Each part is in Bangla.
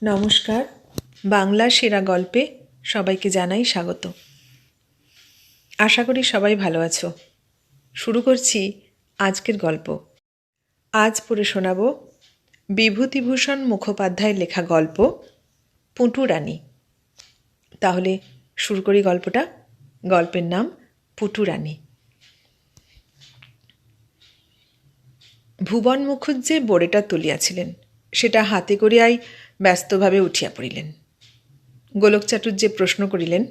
নমস্কার। বাংলা সেরা গল্পে সবাইকে জানাই স্বাগত। আশা করি সবাই ভালো আছো। শুরু করছি আজকের গল্প। আজ পড়ে শোনাব বিভূতিভূষণ মুখোপাধ্যায়ের লেখা গল্প পুঁটু রানী। তাহলে শুরু করি গল্পটা। গল্পের নাম পুঁটু রানী। ভুবন মুখুজ্জে বোড়েটা তুলিয়াছিলেন, সেটা হাতে করিয়াই ব্যস্তভাবে উঠিয়া পড়িলেন। গোলক চাটুর্যে প্রশ্ন করিলেন,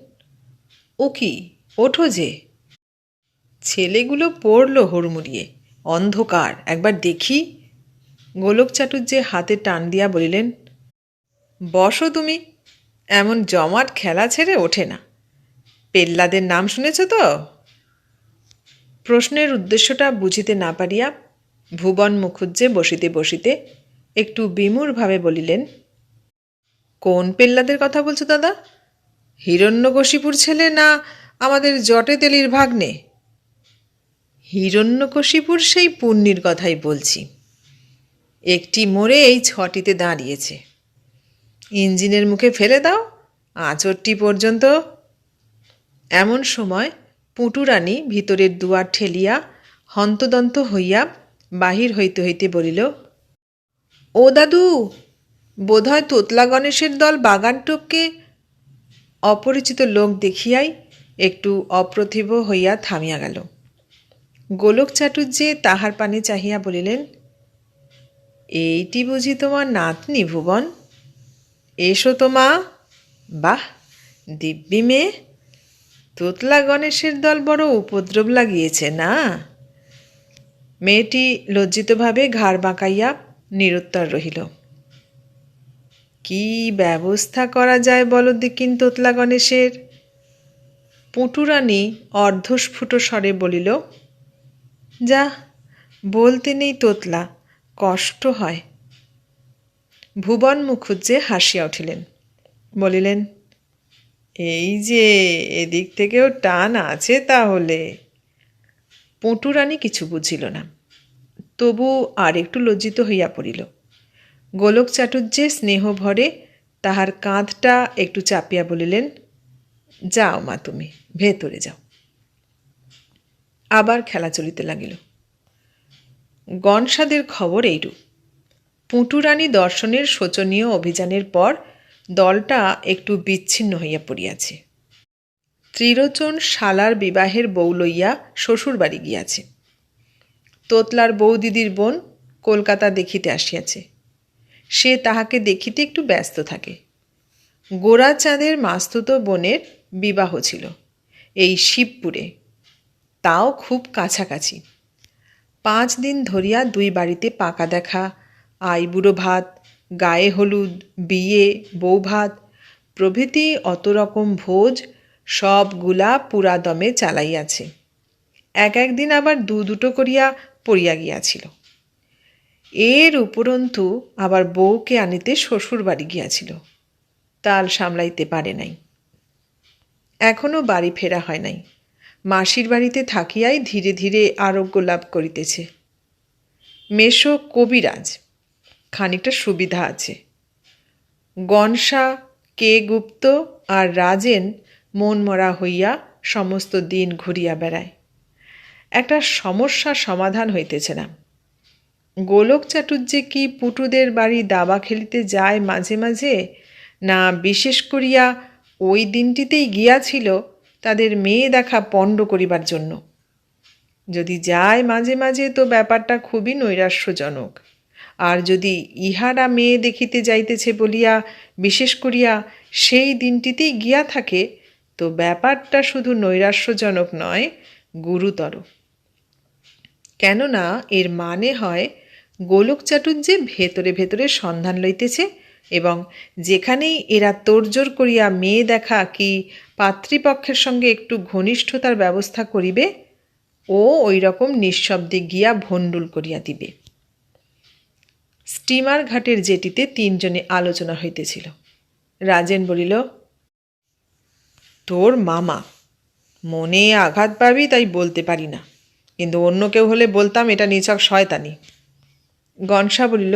ও কি, ওঠো যে। ছেলেগুলো পড়ল হুড়মুড়িয়ে, অন্ধকার, একবার দেখি। গোলক চাটুর্যে হাতে টান দিয়া বলিলেন, বসো তুমি, এমন জমাট খেলা ছেড়ে ওঠে না। পেল্লাদের নাম শুনেছ তো? প্রশ্নের উদ্দেশ্যটা বুঝিতে না পারিয়া ভুবন মুখুজ্জে বসিতে বসিতে একটু বিমূঢ়ভাবে বলিলেন, কোন পেল্লাদের কথা বলছো দাদা? হিরণ্যকশিপুর ছেলে না আমাদের জটে তেলির ভাগ্নে? হিরণ্যকশিপুর সেই পুণ্যির কথাই বলছি। একটি মোড়ে এই 6টিতে দাঁড়িয়েছে। ইঞ্জিনের মুখে ফেলে দাও, আঁচড়টি পর্যন্ত। এমন সময় পুঁটু রানী ভিতরের দুয়ার ঠেলিয়া হন্তদন্ত হইয়া বাহির হইতে হইতে বলিল, ও দাদু, বোধহয় তোতলা গণেশের দল বাগান টপকে। অপরিচিত লোক দেখিয়াই একটু অপ্রতিভ হইয়া থামিয়া গেল। গোলক চাটুর্যে তাহার পানে চাহিয়া বলিলেন, এইটি বুঝি তোমার নাতনি ভুবন? এসো তো মা। বাহ, দিব্যি মেয়ে। তোতলা গণেশের দল বড় উপদ্রব লাগিয়েছে না? মেয়েটি লজ্জিতভাবে ঘাড় বাঁকাইয়া নিরুত্তর রহিল। কি ব্যবস্থা করা যায় বলো দেখিন তোতলা গণেশের? পুঁটু রানী অর্ধস্ফুট স্বরে বলিল, যা, বলতে নেই তোতলা, কষ্ট হয়। ভুবন মুখুজ্জে হাসিয়া উঠিলেন, বলিলেন, এই যে, এদিক থেকেও টান আছে তাহলে। পুঁটু রানী কিছু বুঝিল না, তবু আর একটু লজ্জিত হইয়া পড়িল। গোলক চাটুর্যে স্নেহ ভরে তাহার কাঁধটা একটু চাপিয়া বলিলেন, যাও মা, তুমি ভেতরে যাও। আবার খেলা চলিতে লাগিল। গণসাদের খবর এইরূপ। পুঁটু রানী দর্শনের শোচনীয় অভিযানের পর দলটা একটু বিচ্ছিন্ন হইয়া পড়িয়াছে। ত্রিলোচন শালার বিবাহের বউ লইয়া শ্বশুর বাড়ি গিয়াছে। তোতলার বৌদিদির বোন কলকাতা দেখিতে আসিয়াছে। সে তাহাকে দেখিতে একটু ব্যস্ত থাকে। গোরাচাঁদের মাস্তুত বোনের বিবাহ ছিল এই শিবপুরে, তাও খুব কাছাকাছি। 5 দিন ধরিয়া 2 বাড়িতে পাকা দেখা, আইবুড়ো ভাত, গায়ে হলুদ, বিয়ে, বউ ভাত প্রভৃতি অত রকম ভোজ সবগুলা পুরা দমে চালাইয়াছে। এক দিন আবার 2 করিয়া পড়িয়া গিয়াছিল। এর উপরন্তু আবার বউকে আনিতে শ্বশুর বাড়ি গিয়াছিল, তাল সামলাইতে পারে নাই। এখনও বাড়ি ফেরা হয় নাই। মাসির বাড়িতে থাকিয়াই ধীরে ধীরে আরোগ্য লাভ করিতেছে। মেশো কবিরাজ, খানিকটা সুবিধা আছে। গনসা, কে গুপ্ত আর রাজেন মনমরা হইয়া সমস্ত দিন ঘুরিয়া বেড়ায়। একটা সমস্যা সমাধান হইতেছে না। গোলক চাটুর্যে কি পুটুদের বাড়ি দাবা খেলিতে যায় মাঝে মাঝে, না বিশেষ করিয়া ওই দিনটিতেই গিয়াছিল তাদের মেয়ে দেখা পণ্ড করিবার জন্য? যদি যায় মাঝে মাঝে তো ব্যাপারটা খুবই নৈরাশ্যজনক। আর যদি ইহারা মেয়ে দেখিতে যাইতেছে বলিয়া বিশেষ করিয়া সেই দিনটিতেই গিয়া থাকে, তো ব্যাপারটা শুধু নৈরাশ্যজনক নয়, গুরুতর। কেননা এর মানে হয় গোলক চাটুর্যে ভেতরে ভেতরে সন্ধান লইতেছে, এবং যেখানেই এরা তোড়জোড় করিয়া মেয়ে দেখা কি পাত্রীপক্ষের সঙ্গে একটু ঘনিষ্ঠতার ব্যবস্থা করিবে, ও ওই রকম নিঃশব্দে গিয়া ভণ্ডুল করিয়া দিবে। স্টিমার ঘাটের জেটিতে 3 জনে আলোচনা হইতেছিল। রাজেন বলিল, তোর মামা, মনে আঘাত পাবি তাই বলতে পারি না, কিন্তু অন্য কেউ হলে বলতাম এটা নিছক শয়তানি। গনসা বলিল,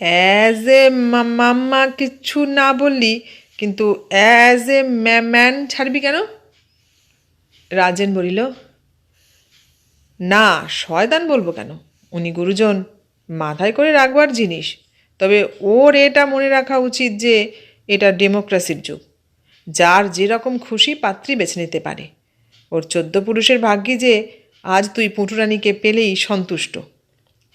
অ্যাজ এ মাম্মা কিচ্ছু না বললি, কিন্তু অ্যাজ এ ম্যান ছাড়বি কেন? রাজেন বলিল, না শয়তান বলবো কেন, উনি গুরুজন, মাথায় করে রাখবার জিনিস। তবে ওর এটা মনে রাখা উচিত যে এটা ডেমোক্রেসির যুগ, যার যেরকম খুশি পাত্রী বেছে নিতে পারে। ওর 14 পুরুষের ভাগ্যে যে আজ তুই পুঁটুরানিকে পেলেই সন্তুষ্ট।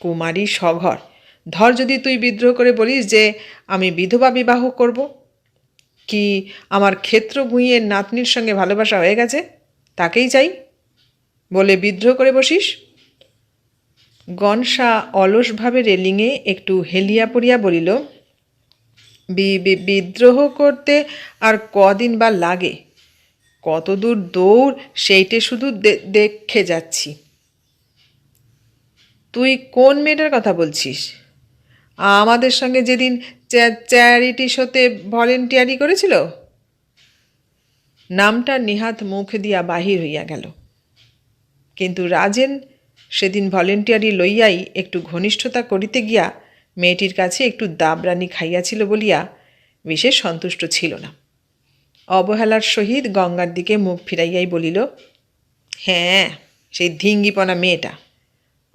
কুমারী সঘর, ধর যদি তুই বিদ্রোহ করে বলিস যে আমি বিধবা বিবাহ করব, কি আমার ক্ষেত্র গুঁইয়ের নাতনির সঙ্গে ভালোবাসা হয়ে গেছে, তাকেই চাই বলে বিদ্রোহ করে বসিস। গনসা অলসভাবে রেলিংয়ে একটু হেলিয়া পড়িয়া বলিল, বিদ্রোহ করতে আর কদিন বা লাগে, কতদূর দৌড় সেইটে শুধু দেখে যাচ্ছি। তুই কোন মেয়েটার কথা বলছিস? আমাদের সঙ্গে যেদিন চ্যারিটি শোতে ভলেন্টিয়ারি করেছিল? নামটা নিহাত মুখ দিয়া বাহির হইয়া গেল, কিন্তু রাজেন সেদিন ভলেন্টিয়ারি লইয়াই একটু ঘনিষ্ঠতা করিতে গিয়া মেয়েটির কাছে একটু দাবরানি খাইয়াছিল বলিয়া বিশেষ সন্তুষ্ট ছিল না। অবহেলার সহিত গঙ্গার দিকে মুখ ফিরাইয়াই বলিল, হ্যাঁ সেই ধিঙ্গিপনা মেয়েটা,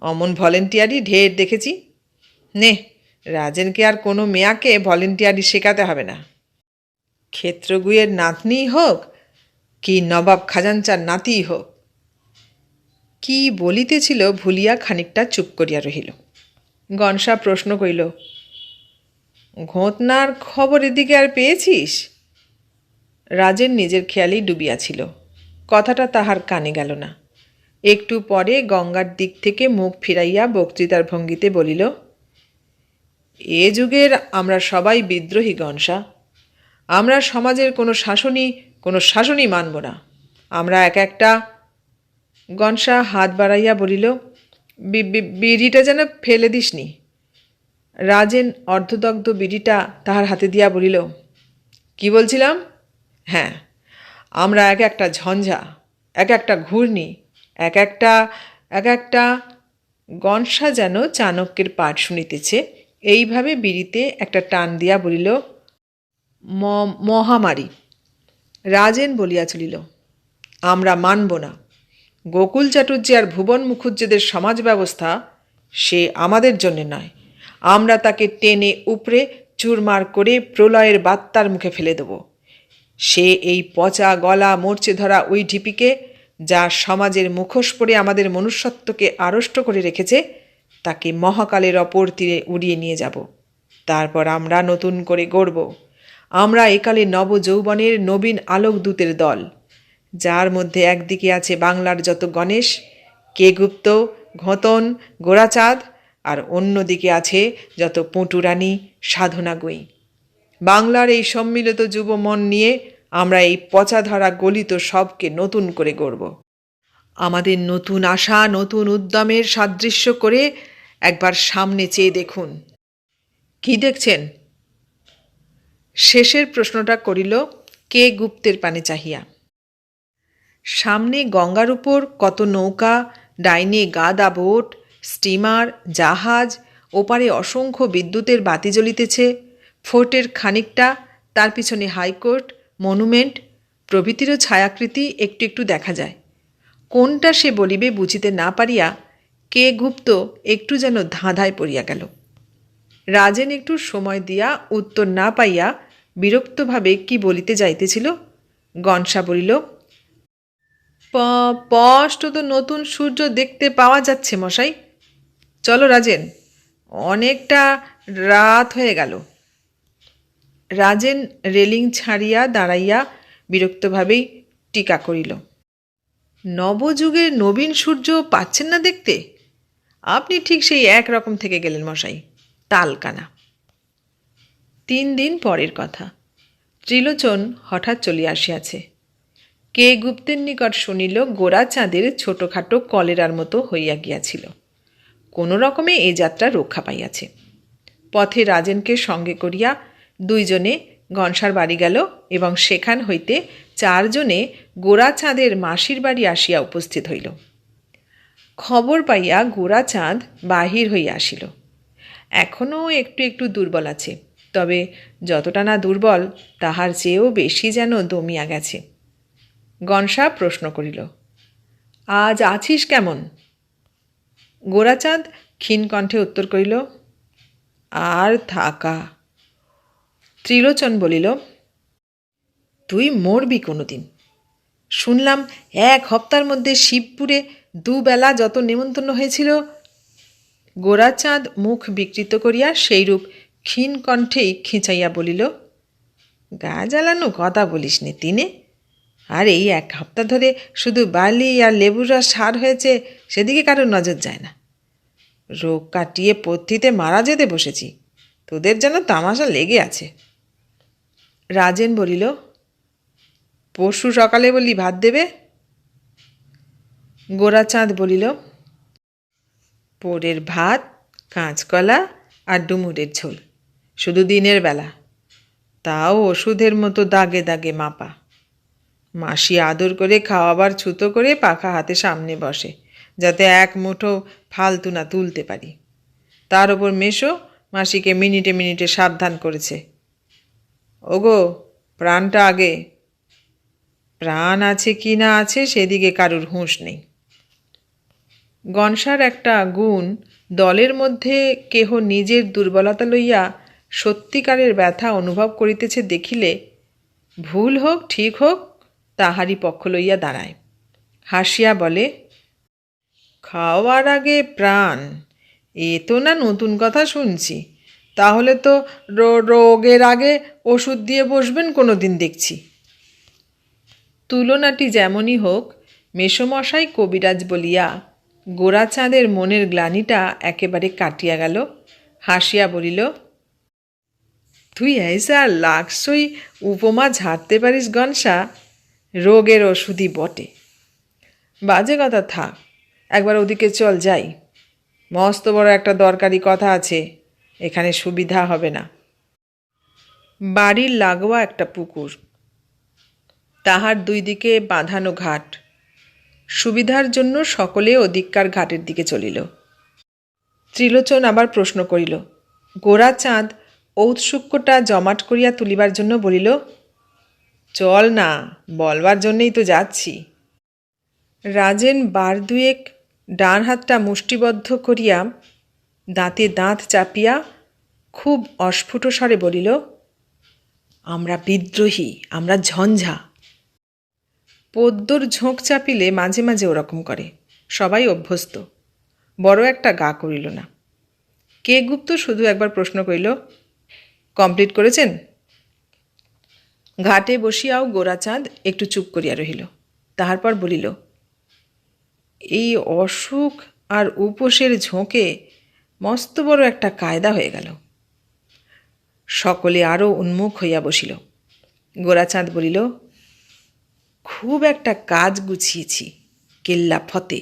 অমন ভলেন্টিয়ারি ঢের দেখেছি। নে, রাজেনকে আর কোনো মেয়াকে ভলেন্টিয়ারি শেখাতে হবে না। ক্ষেত্রগুয়ের নাতনিই হোক কি নবাব খাজানচার নাতিই হোক। কি বলিতেছিল ভুলিয়া খানিকটা চুপ করিয়া রহিল। গনসা প্রশ্ন করিল, ঘটনার খবর এদিকে আর পেয়েছিস? রাজেন নিজের খেয়ালেই ডুবিয়াছিল, কথাটা তাহার কানে গেল না। একটু পরে গঙ্গার দিক থেকে মুখ ফিরাইয়া বক্তৃতার ভঙ্গিতে বলিল, এ যুগের আমরা সবাই বিদ্রোহী গনসা। আমরা সমাজের কোনো শাসনই মানব না। আমরা এক একটা। গনসা হাত বাড়াইয়া বলিল, বিড়িটা যেন ফেলে দিসনি। রাজেন অর্ধদগ্ধ বিড়িটা তাহার হাতে দিয়া বলিল, কি বলছিলাম? হ্যাঁ, আমরা এক একটা ঝঞ্ঝা, এক একটা ঘূর্ণি, এক একটা। গনসা যেন চাণক্যের পাঠ শুনিতেছে এইভাবে বিড়িতে একটা টান দিয়া বলিল, মহামারী। রাজেন বলিয়া চলিল, আমরা মানব না। গোকুল চাটুর্যে আর ভুবন মুখুজ্জেদের সমাজ ব্যবস্থা সে আমাদের জন্যে নয়। আমরা তাকে টেনে উপড়ে চুরমার করে প্রলয়ের বাত্তার মুখে ফেলে দেব। সে এই পচা গলা মরচে ধরা ওই ঢিপিকে, যা সমাজের মুখোশ পরে আমাদের মনুষ্যত্বকে আড়ষ্ট করে রেখেছে, তাকে মহাকালের অপর তীরে উড়িয়ে নিয়ে যাব। তারপর আমরা নতুন করে গড়ব। আমরা একালে নবযৌবনের নবীন আলোকদূতের দল, যার মধ্যে একদিকে আছে বাংলার যত গণেশ, কেগুপ্ত, ঘোতন, গোরাচাঁদ, আর অন্যদিকে আছে যত পুঁটুরানি, সাধনা গুঁই। বাংলার এই সম্মিলিত যুব মন নিয়ে আমরা এই পচা ধরা গলিত সবকে নতুন করে গড়ব। আমাদের নতুন আশা, নতুন উদ্যমের সাদৃশ্য করে একবার সামনে চেয়ে দেখুন। কি দেখছেন? শেষের প্রশ্নটা করিল কে গুপ্তের পানে চাহিয়া। সামনে গঙ্গার উপর কত নৌকা, ডাইনে গাদা বোট, স্টিমার, জাহাজ, ওপারে অসংখ্য বিদ্যুতের বাতি জ্বলিতেছে। ফোর্টের খানিকটা, তার পিছনে হাইকোর্ট, মনুমেন্ট প্রভৃতিরও ছায়াকৃতি একটু একটু দেখা যায়। কোনটা সে বলিবে বুঝিতে না পারিয়া কে গুপ্ত একটু যেন ধাঁধায় পড়িয়া গেল। রাজেন একটু সময় দিয়া উত্তর না পাইয়া বিরক্তভাবে কি বলিতে যাইতেছিল। গনসা বলিল, স্পষ্ট তো নতুন সূর্য দেখতে পাওয়া যাচ্ছে মশাই। চলো রাজেন, অনেকটা রাত হয়ে গেল। রাজেন রেলিং ছাড়িয়া দাঁড়াইয়া বিরক্তভাবেই টিকা করিল, নবযুগের নবীন সূর্য পাচ্ছেন না দেখতে? আপনি ঠিক সেই একরকম থেকে গেলেন মশাই, তালকানা। 3 দিন পরের কথা। ত্রিলোচন হঠাৎ চলিয়া আসিয়াছে। কে গুপ্তের নিকট শুনিল গোরাচাঁদের ছোটোখাটো কলেরার মতো হইয়া গিয়াছিল। কোনো রকমে এ যাত্রা রক্ষা পাইয়াছে। পথে রাজেনকে সঙ্গে করিয়া 2 জনে গনসার বাড়ি গেল এবং সেখান হইতে 4 জনে গোরাচাঁদের মাসির বাড়ি আসিয়া উপস্থিত হইল। খবর পাইয়া গোরাচাঁদ বাহির হইয়া আসিল। এখনও একটু একটু দুর্বল আছে, তবে যতটা না দুর্বল তাহার চেয়েও বেশি যেন দমিয়া গেছে। গনসা প্রশ্ন করিল, আজ আছিস কেমন? গোরাচাঁদ ক্ষীণ কণ্ঠে উত্তর করিল, আর থাকা। ত্রিলোচন বলিল, তুই মরবি কোনো দিন। শুনলাম 1 হপ্তার মধ্যে শিবপুরে 2 বেলা যত নেমন্তন্ন হয়েছিল। গোরাচাঁদ মুখ বিকৃত করিয়া সেইরূপ ক্ষীণ কণ্ঠেই খিঁচাইয়া বলিল, গা জ্বালানো কথা বলিস নে তিনে। আর এই 1 হপ্তা ধরে শুধু বালি আর লেবুর রস সার হয়েছে, সেদিকে কারোর নজর যায় না। রোগ কাটিয়ে পথিতে মারা যেতে বসেছি, তোদের যেন তামাশা লেগে আছে। রাজেন বলিল, পরশু সকালে বলি ভাত দেবে। গোরাচাঁদ বলিল, পোড়ের ভাত, কাঁচকলা আর ডুমুরের ঝোল, শুধু দিনের বেলা, তাও ওষুধের মতো দাগে দাগে মাপা। মাসি আদর করে খাওয়াবার ছুতো করে পাখা হাতে সামনে বসে, যাতে 1 মুঠো ফালতু না তুলতে পারি। তার ওপর মেশো মাসিকে মিনিটে মিনিটে সাবধান করেছে, ওগো প্রাণটা আগে। প্রাণ আছে কি না আছে সেদিকে কারুর হুঁশ নেই। গনসার একটা গুণ, দলের মধ্যে কেহ নিজের দুর্বলতা লইয়া সত্যিকারের ব্যথা অনুভব করিতেছে দেখিলে, ভুল হোক ঠিক হোক তাহারই পক্ষ লইয়া দাঁড়ায়। হাসিয়া বলে, খাওয়ার আগে প্রাণ, এ তো না নতুন কথা শুনছি। তাহলে তো রোগের আগে ওষুধ দিয়ে বসবেন কোনো দিন দেখছি। তুলনাটি যেমনই হোক, মেসোমশাই কবিরাজ বলিয়া গোরাচাঁদের মনের গ্লানিটা একেবারে কাটিয়া গেল। হাসিয়া বলিল, তুই ऐसा লাক্সই উপমা ঝাড়তে পারিস গনসা, রোগের ওষুধই বটে। বাজে কথা থাক, একবার ওদিকে চল যাই। মস্ত বড় একটা দরকারি কথা আছে, এখানে সুবিধা হবে না। বাড়ির লাগোয়া একটা পুকুর, তাহার 2 দিকে বাঁধানো ঘাট। সুবিধার জন্য সকলে ওদিককার ঘাটের দিকে চলিল। ত্রিলোচন আবার প্রশ্ন করিল। গোরাচাঁদ ঔৎসুক্যটা জমাট করিয়া তুলিবার জন্য বলিল, চল না, বলবার জন্যেই তো যাচ্ছি। রাজেন 2 ডান হাতটা মুষ্টিবদ্ধ করিয়া দাঁতে দাঁত চাপিয়া খুব অস্ফুট স্বরে বলিল, আমরা বিদ্রোহী, আমরা ঝঞ্ঝা। পদ্মর ঝোঁক চাপিলে মাঝে মাঝে ওরকম করে, সবাই অভ্যস্ত। বড় একটা গা করিল না। কে গুপ্ত শুধু একবার প্রশ্ন করিল, কমপ্লিট করেছেন? ঘাটে বসিয়াও গোরাচাঁদ একটু চুপ করিয়া রহিল। তাহার পর বলিল, এই অসুখ আর উপোসের ঝোঁকে মস্ত বড় একটা কায়দা হয়ে গেল। সকলে আরও উন্মুখ হইয়া বসিল। গোরাচাঁদ বলিল, খুব একটা কাজ গুছিয়েছি, কেল্লা ফতে।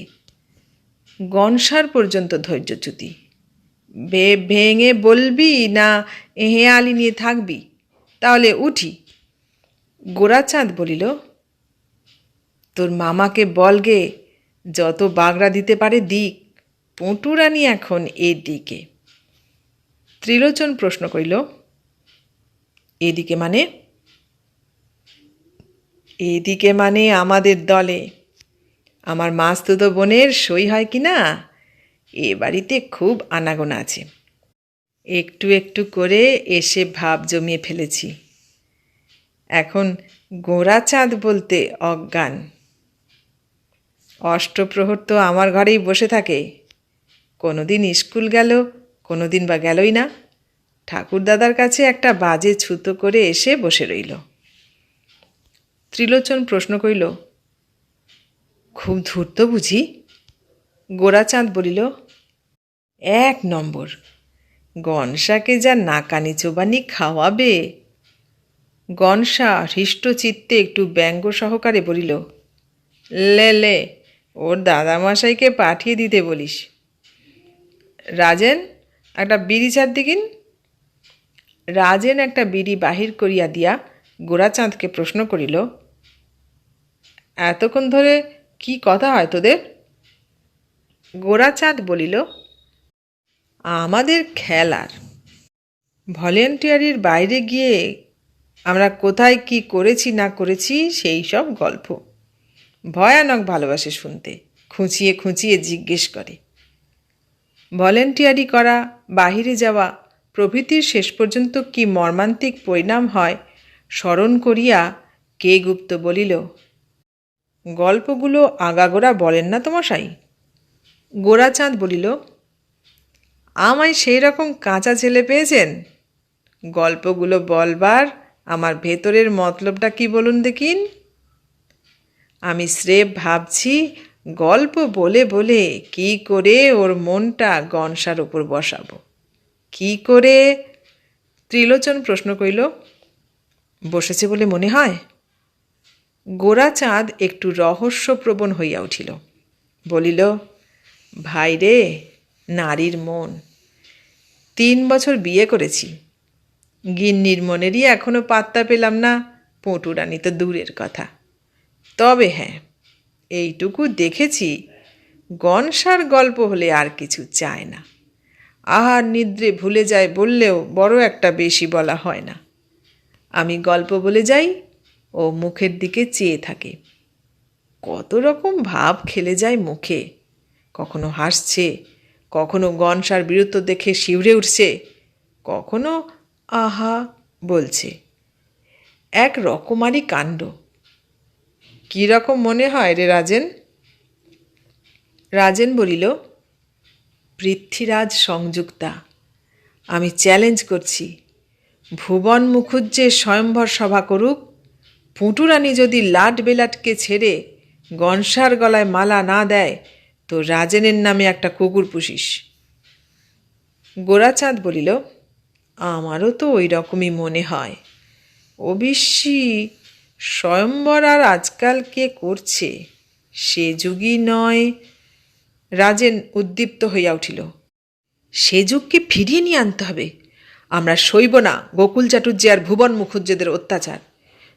গনসার পর্যন্ত ধৈর্যচ্যুতি। ভেঙে বলবি না হেঁয়ালি নিয়ে থাকবি? তাহলে উঠি। গোরাচাঁদ বলিল, তোর মামাকে বলগে যত বাগড়া দিতে পারে দিক, পটুরানি এখন এর দিকে। ত্রিলোচন প্রশ্ন করিল, এদিকে মানে? এদিকে মানে আমাদের দলে। আমার মাস্তুতো বোনের সই হয় কি না, এ বাড়িতে খুব আনাগোনা আছে। একটু একটু করে এসে ভাব জমিয়ে ফেলেছি। এখন গোরাচাঁদ বলতে অজ্ঞান। অষ্টপ্রহর তো আমার ঘরেই বসে থাকে। কোনো দিন স্কুল গেল, কোনো দিন বা গেলই না। ঠাকুরদাদার কাছে একটা বাজে ছুতো করে এসে বসে রইল। ত্রিলোচন প্রশ্ন করিল, খুব ধূর্ত বুঝি? গোরাচাঁদ বলিল, 1 নম্বর। গনসাকে যা নাকানি চোবানি খাওয়াবে। গনসা হৃষ্টচিত্তে একটু ব্যঙ্গ সহকারে বলিল, লে ওর দাদামশাইকে পাঠিয়ে দিতে বলিস। রাজেন, একটা বিড়ি চার দিকিন। রাজেন একটা বিড়ি বাহির করিয়া দিয়া গোরাচাঁদকে প্রশ্ন করিল, এতক্ষণ ধরে কি কথা হয় তোদের? গোরাচাঁদ বলিল, আমাদের খেলার। ভলেন্টিয়ারির বাইরে গিয়ে আমরা কোথায় কি করেছি না করেছি সেই সব গল্প। ভয়ানক ভালোবাসে শুনতে, খুঁচিয়ে খুঁচিয়ে জিজ্ঞেস করে। ভলেন্টিয়ারি করা, বাহিরে যাওয়া প্রভৃতির শেষ পর্যন্ত কি মর্মান্তিক পরিণাম হয় স্মরণ করিয়া কে গুপ্ত বলিল, গল্পগুলো আগাগোড়া বলেন না তো মশাই? গোরাচাঁদ বলিল, আমায় সেই রকম কাঁচা ছেলে পেয়েছেন? গল্পগুলো বলবার আমার ভেতরের মতলবটা কি বলুন দেখিন। আমি স্রেফ ভাবছি গল্প বলে বলে কি করে ওর মনটা গনসার ওপর বসাবো। কি করে? ত্রিলোচন প্রশ্ন করিল। বসেছে বলে মনে হয়? গোরাচাঁদ একটু রহস্যপ্রবণ হইয়া উঠিল, বলিল, ভাই রে, নারীর মন। 3 বছর বিয়ে করেছি, গিন্নির মনেরই এখনো পাত্তা পেলাম না, পটুরানী তো দূরের কথা। তবে হ্যাঁ, এইটুকু দেখেছি, গনসার গল্প হলে আর কিছু চায় না। আহার নিদ্রে ভুলে যায় বললেও বড় একটা বেশি বলা হয় না। আমি গল্প বলে যাই, ও মুখের দিকে চেয়ে থাকে। কত রকম ভাব খেলে যায় মুখে, কখনো হাসছে, কখনো গনসার বীরত্ব দেখে শিউরে উঠছে, কখনো আহা বলছে। এক রকমারি কাণ্ড। কী রকম মনে হয় রে রাজেন? রাজেন বলিল, পৃথ্বীরাজ সংযুক্তা, আমি চ্যালেঞ্জ করছি, ভুবন মুখুজ্জে স্বয়ম্বর সভা করুক, পুটুরানী যদি লাট বেলাটকে ছেড়ে গনসার গলায় মালা না দেয় তো রাজেনের নামে একটা কুকুর পুষিস। গোরাচাঁদ বলিল, আমারও তো ওই রকমই মনে হয়। অবশ্যই স্বয়ম্বর আর আজকাল কে করছে, সে যুগই নয়। রাজেন উদ্দীপ্ত হইয়া উঠিল। সে যুগকে ফিরিয়ে নিয়ে আনতে হবে। আমরা সইব না গোকুল চাটুর্যে আর ভুবন মুখুজ্জেদের অত্যাচার।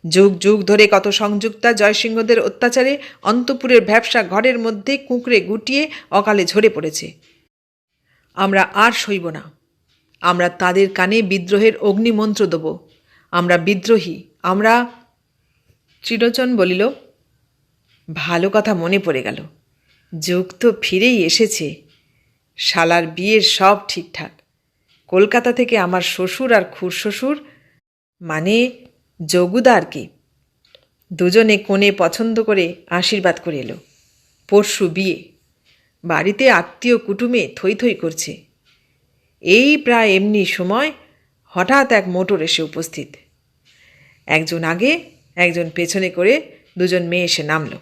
যুগ যুগ ধরে কত সংযুক্তা জয়সিংহদের অত্যাচারে অন্তপুরের ভ্যাবসা ঘরের মধ্যে কুঁকড়ে গুটিয়ে অকালে ঝরে পড়েছে। আমরা আর সইব না। আমরা তাদের কানে বিদ্রোহের অগ্নিমন্ত্র দেব। আমরা বিদ্রোহী, আমরা। ত্রিলোচন বলিল, ভালো কথা মনে পড়ে গেল, যুগ তো ফিরেই এসেছে। শালার বিয়ের সব ঠিকঠাক। কলকাতা থেকে আমার শ্বশুর আর খুড়শ্বশুর, মানে যোগুদা আর কি, দুজনে কোণে পছন্দ করে আশীর্বাদ করে এলো। পরশু বিয়ে। বাড়িতে আত্মীয় কুটুমে থই থই করছে। এই প্রায় এমনি সময় হঠাৎ এক মোটর এসে উপস্থিত। একজন আগে, একজন পেছনে করে দুজন মেয়ে এসে নামল।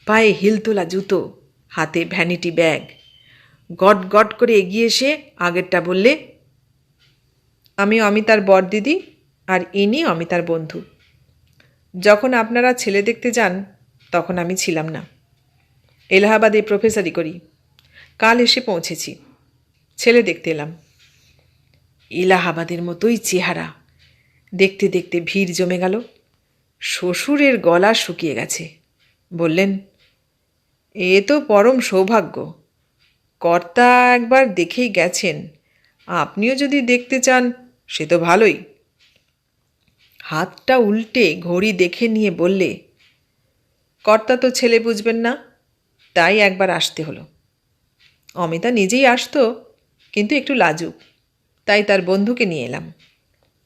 পায়ে হিলতোলা জুতো, হাতে ভ্যানিটি ব্যাগ। গট গট করে এগিয়ে এসে আগেরটা বললে, আমি অমিতার বরদিদি, আর ইনি অমিতার বন্ধু। যখন আপনারা ছেলে দেখতে যান তখন আমি ছিলাম না, এলাহাবাদে প্রফেসরি করি। কাল এসে পৌঁছেছি, ছেলে দেখতে এলাম। এলাহাবাদের মতোই চেহারা। দেখতে দেখতে ভিড় জমে গেল। শ্বশুরের গলা শুকিয়ে গেছে। বললেন, এ তো পরম সৌভাগ্য। কর্তা একবার দেখেই গেছেন, আপনিও যদি দেখতে চান সে তো ভালোই। হাতটা উল্টে ঘড়ি দেখে নিয়ে বললে, কর্তা তো ছেলে বুঝবেন না, তাই একবার আসতে হলো। অমিতা নিজেই আসতো, কিন্তু একটু লাজুক, তাই তার বন্ধুকে নিয়ে এলাম।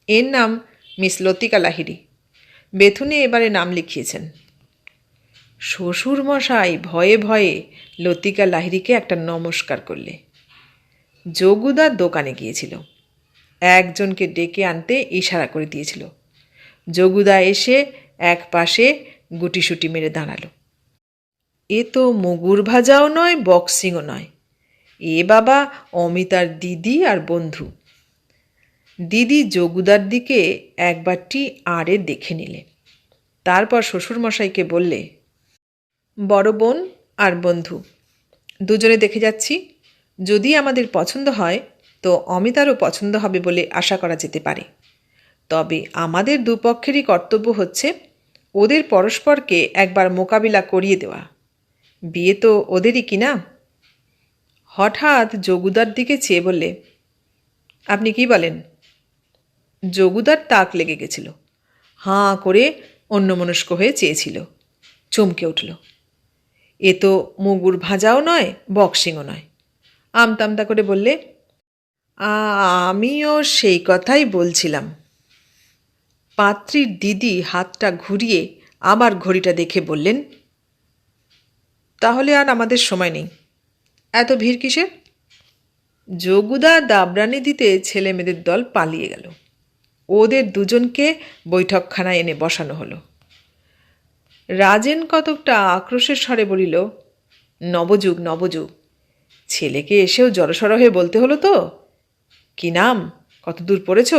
এর নাম মিস লতিকা লাহিড়ী। বেথুনে এবারে নাম লিখিয়েছেন। শ্বশুরমশাই ভয়ে ভয়ে লতিকা লাহিড়ীকে একটা নমস্কার করলে। যোগুদার দোকানে গিয়েছিল, একজনকে ডেকে আনতে ইশারা করে দিয়েছিল। যোগুদা এসে এক পাশে গুটিসুটি মেরে দাঁড়ালো। এ তো মুগুর ভাজাও নয়, বক্সিংও নয়, এ বাবা অমিতার দিদি আর বন্ধু। দিদি যোগুদার দিকে একবারটি আড়ে দেখে নিলে, তারপর শ্বশুরমশাইকে বললে, বড় বোন আর বন্ধু দুজনে দেখে যাচ্ছি, যদি আমাদের পছন্দ হয় তো অমিতারও পছন্দ হবে বলে আশা করা যেতে পারে। তবে আমাদের দুপক্ষেরই কর্তব্য হচ্ছে ওদের পরস্পরকে একবার মোকাবিলা করিয়ে দেওয়া। বিয়ে তো ওদেরই কি না? হঠাৎ যোগুদার দিকে চেয়ে বললে, আপনি কি বলেন? যোগুদার তাক লেগে গেছিল, হাঁ করে অন্যমনস্ক হয়ে চেয়েছিল। চমকে উঠল। এ তো মুগুর ভাজাও নয়, বক্সিংও নয়। আমতামতা করে বললে, আমিও সেই কথাই বলছিলাম। পাত্রীর দিদি হাতটা ঘুরিয়ে আবার ঘড়িটা দেখে বললেন, তাহলে আর আমাদের সময় নেই, এত ভিড় কিসের? যোগুদা দাবরানি দিতে ছেলে মেয়েদের দল পালিয়ে গেল। ওদের দুজনকে বৈঠকখানায় এনে বসানো হলো। রাজেন কতকটা আক্রোশের স্বরে বলিল, নবযুগ নবযুগ, ছেলেকে এসেও জড়সড় হয়ে বলতে হলো তো। কি নাম, কত দূর পড়েছ?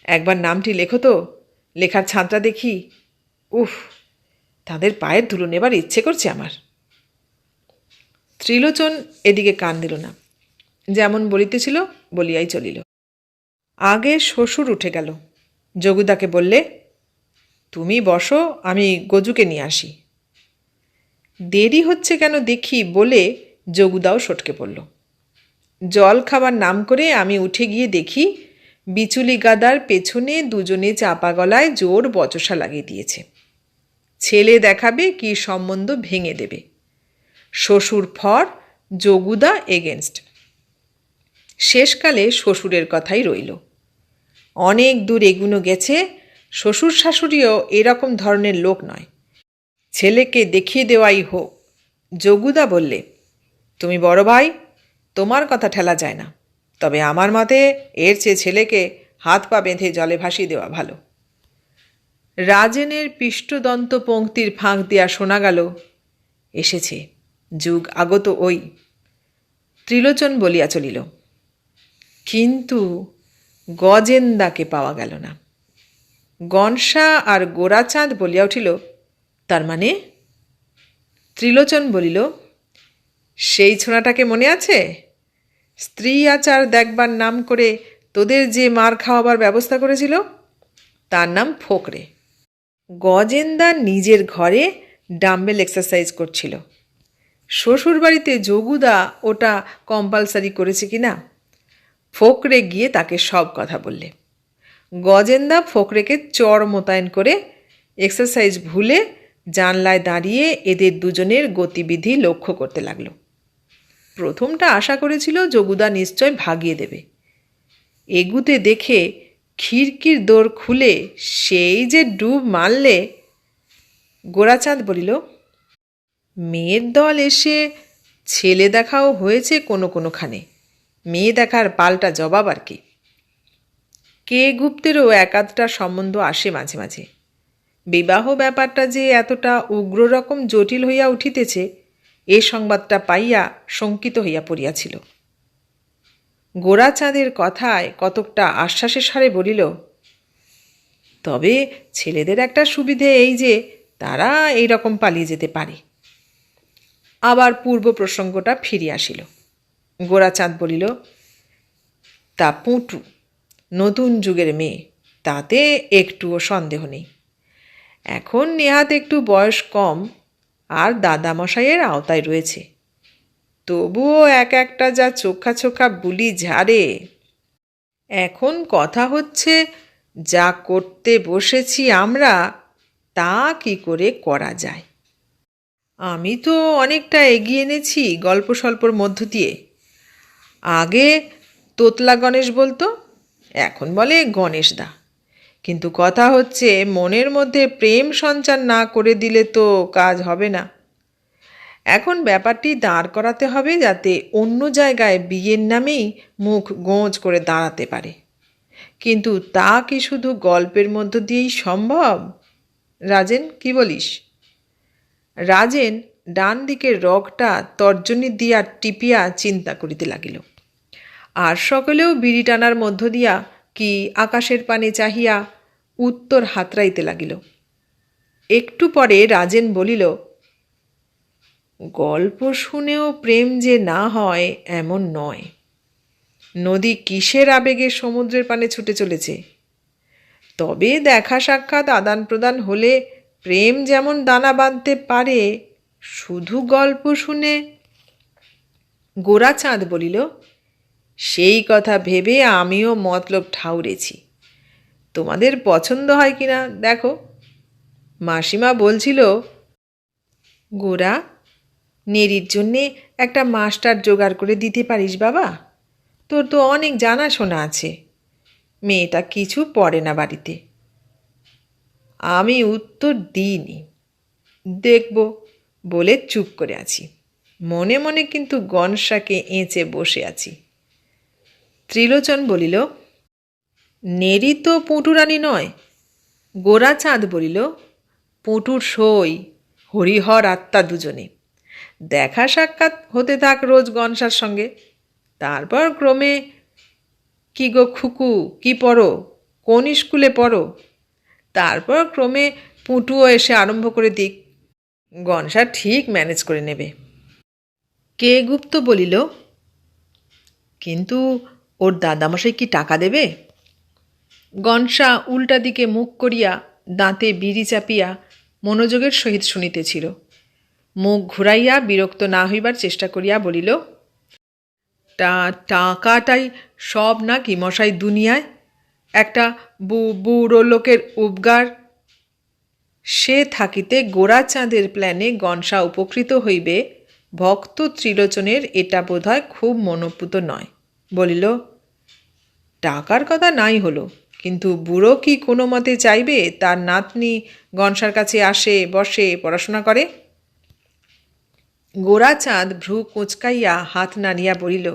একবার নামটি লেখো তো, লেখার ছাঁদটা দেখি। উফ, তাদের পায়ের ধুলো নেবার ইচ্ছে করছে আমার। ত্রিলোচন এদিকে কান দিল না, যেমন বলিতেছিল বলিয়াই চলিল। আগে শ্বশুর উঠে গেল। যোগুদাকে বললে, তুমি বসো, আমি গজুকে নিয়ে আসি। দেরি হচ্ছে কেন দেখি বলে যোগুদাও সটকে পড়ল। জল খাবার নাম করে আমি উঠে গিয়ে দেখি বিচুলি গাদার পেছনে দুজনে চাপা গলায় জোর বচসা লাগিয়ে দিয়েছে। ছেলে দেখাবে কি সম্বন্ধ ভেঙে দেবে। শ্বশুর ফর, যোগুদা এগেনস্ট। শেষকালে শ্বশুরের কথাই রইল। অনেক দূর এগুনো গেছে, শ্বশুর শাশুড়িও এরকম ধরনের লোক নয়। ছেলেকে দেখিয়ে দেওয়াই হোক। যোগুদা বললে, তুমি বড় ভাই, তোমার কথা ঠেলা যায় না, তবে আমার মতে এর চেয়ে ছেলেকে হাত পা বেঁধে জলে ভাসিয়ে দেওয়া ভালো। রাজেনের পিষ্টদন্ত পংক্তির ফাঁক দিয়া শোনা গেল, এসেছে, যুগ আগত ওই। ত্রিলোচন বলিয়া চলিল, কিন্তু গজেন্দাকে পাওয়া গেল না। গনসা আর গোরাচাঁদ বলিয়া উঠিল, তার মানে? ত্রিলোচন বলিল, সেই ছোনাটাকে মনে আছে? স্ত্রী আচার দেখবার নাম করে তোদের যে মার খাওয়াবার ব্যবস্থা করেছিল, তার নাম ফোকরে। গজেন্দা নিজের ঘরে ডাম্বেল এক্সারসাইজ করছিল। শ্বশুরবাড়িতে যোগুদা ওটা কম্পালসারি করেছে কি না? ফোকরে গিয়ে তাকে সব কথা বললে। গজেন্দা ফোকরেকে চড় মোতায়েন করে এক্সারসাইজ ভুলে জানলায় দাঁড়িয়ে এদের দুজনের গতিবিধি লক্ষ্য করতে লাগলো। প্রথমটা আশা করেছিল যোগুদা নিশ্চয় ভাগিয়ে দেবে। এগুতে দেখে খিড়কির দোর খুলে সেই যে ডুব মারলে। গোরাচাঁদ বলিল, মেয়ের দল এসে ছেলে দেখাও হয়েছে কোনোখানে, মেয়ে দেখার পাল্টা জবাব আর কি। কে গুপ্তেরও এক আধটা সম্বন্ধ আসে মাঝে মাঝে। বিবাহ ব্যাপারটা যে এতটা উগ্র রকম জটিল হইয়া উঠিতেছে, এ সংবাদটা পাইয়া শঙ্কিত হইয়া পড়িয়াছিল। গোরাচাঁদের কথায় কতকটা আশ্বাসের স্বরে বলিল, তবে ছেলেদের একটা সুবিধে এই যে তারা এই রকম পালিয়ে যেতে পারে। আবার পূর্ব প্রসঙ্গটা ফিরিয়া আসিল। গোরাচাঁদ বলিল, তা পুঁটু নতুন যুগের মেয়ে, তাতে একটুও সন্দেহ নেই। এখন নেহাত একটু বয়স কম আর দাদামশাইয়ের আওতায় রয়েছে, তবুও এক একটা যা চোখা চোখা বুলি ঝাড়ে। এখন কথা হচ্ছে, যা করতে বসেছি আমরা তা কি করে করা যায়। আমি তো অনেকটা এগিয়ে এনেছি গল্প স্বল্পর মধ্য দিয়ে। আগে তোতলা গণেশ বলতো, এখন বলে গণেশদা। কিন্তু কথা হচ্ছে, মনের মধ্যে প্রেম সঞ্চার না করে দিলে তো কাজ হবে না। এখন ব্যাপারটি দাঁড় করাতে হবে যাতে অন্য জায়গায় বিয়ের নামেই মুখ গোঁজ করে দাঁড়াতে পারে। কিন্তু তা কি শুধু গল্পের মধ্য দিয়েই সম্ভব? রাজেন, কি বলিস? রাজেন ডান দিকের রগটা তর্জনী দিয়া টিপিয়া চিন্তা করিতে লাগিল, আর সকলেও বিড়ি টানার মধ্য দিয়া কি আকাশের পানে চাহিয়া উত্তর হাতড়াইতে লাগিল। একটু পরে রাজেন বলিল, গল্প শুনেও প্রেম যে না হয় এমন নয়। নদী কিসের আবেগে সমুদ্রের পানে ছুটে চলেছে। তবে দেখা সাক্ষাৎ আদান প্রদান হলে প্রেম যেমন দানা বাঁধতে পারে, শুধু গল্প শুনে। গোরাচাঁদ বলিল, সেই কথা ভেবে আমিও মতলব ঠাউরেছি। তোমাদের পছন্দ হয় কিনা দেখো। মাসিমা বলছিল, গোরা, নেরির জন্যে একটা মাস্টার জোগাড় করে দিতে পারিস বাবা? তোর তো অনেক জানাশোনা আছে। মেয়েটা কিছু পড়ে না বাড়িতে। আমি উত্তর দিইনি। দেখব বলে চুপ করে আছি। মনে মনে কিন্তু গনসাকে এঁচে বসে আছি। ত্রিলোচন বলিল, নেরি তো পুঁটুরানি নয়। গোরাচাঁদ বলিল, পুঁটুর সই, হরিহর আত্মা দুজনে। দেখা সাক্ষাৎ হতে থাক রোজ গনসার সঙ্গে। তারপর ক্রমে, কি গো খুকু, কি পড়ো, কোন স্কুলে পড়ো? তারপর ক্রমে পুঁটুও এসে আরম্ভ করে দিক। গনসা ঠিক ম্যানেজ করে নেবে। কে গুপ্ত বলিল, কিন্তু ওর দাদামশাই কি টাকা দেবে? গনসা উল্টা দিকে মুখ করিয়া দাঁতে বিড়ি চাপিয়া মনোযোগের সহিত শুনিতেছিল। মুখ ঘুরাইয়া বিরক্ত না হইবার চেষ্টা করিয়া বলিল, টাকাটাই সব নাকি মশাই দুনিয়ায়? একটা বুড়ো লোকের উপকার। সে থাকিতে গোরাচাঁদের প্ল্যানে গনসা উপকৃত হইবে, ভক্ত ত্রিলোচনের এটা বোধহয় খুব মনোপুত নয়। বলিল, টাকার কথা নাই হলো, কিন্তু বুড়ো কি কোনো মতে চাইবে তার নাতনি গনসার কাছে আসে, বসে, পড়াশোনা করে? গোরাচাঁদ ভ্রু কোঁচকাইয়া হাত নাড়িয়া বলিল,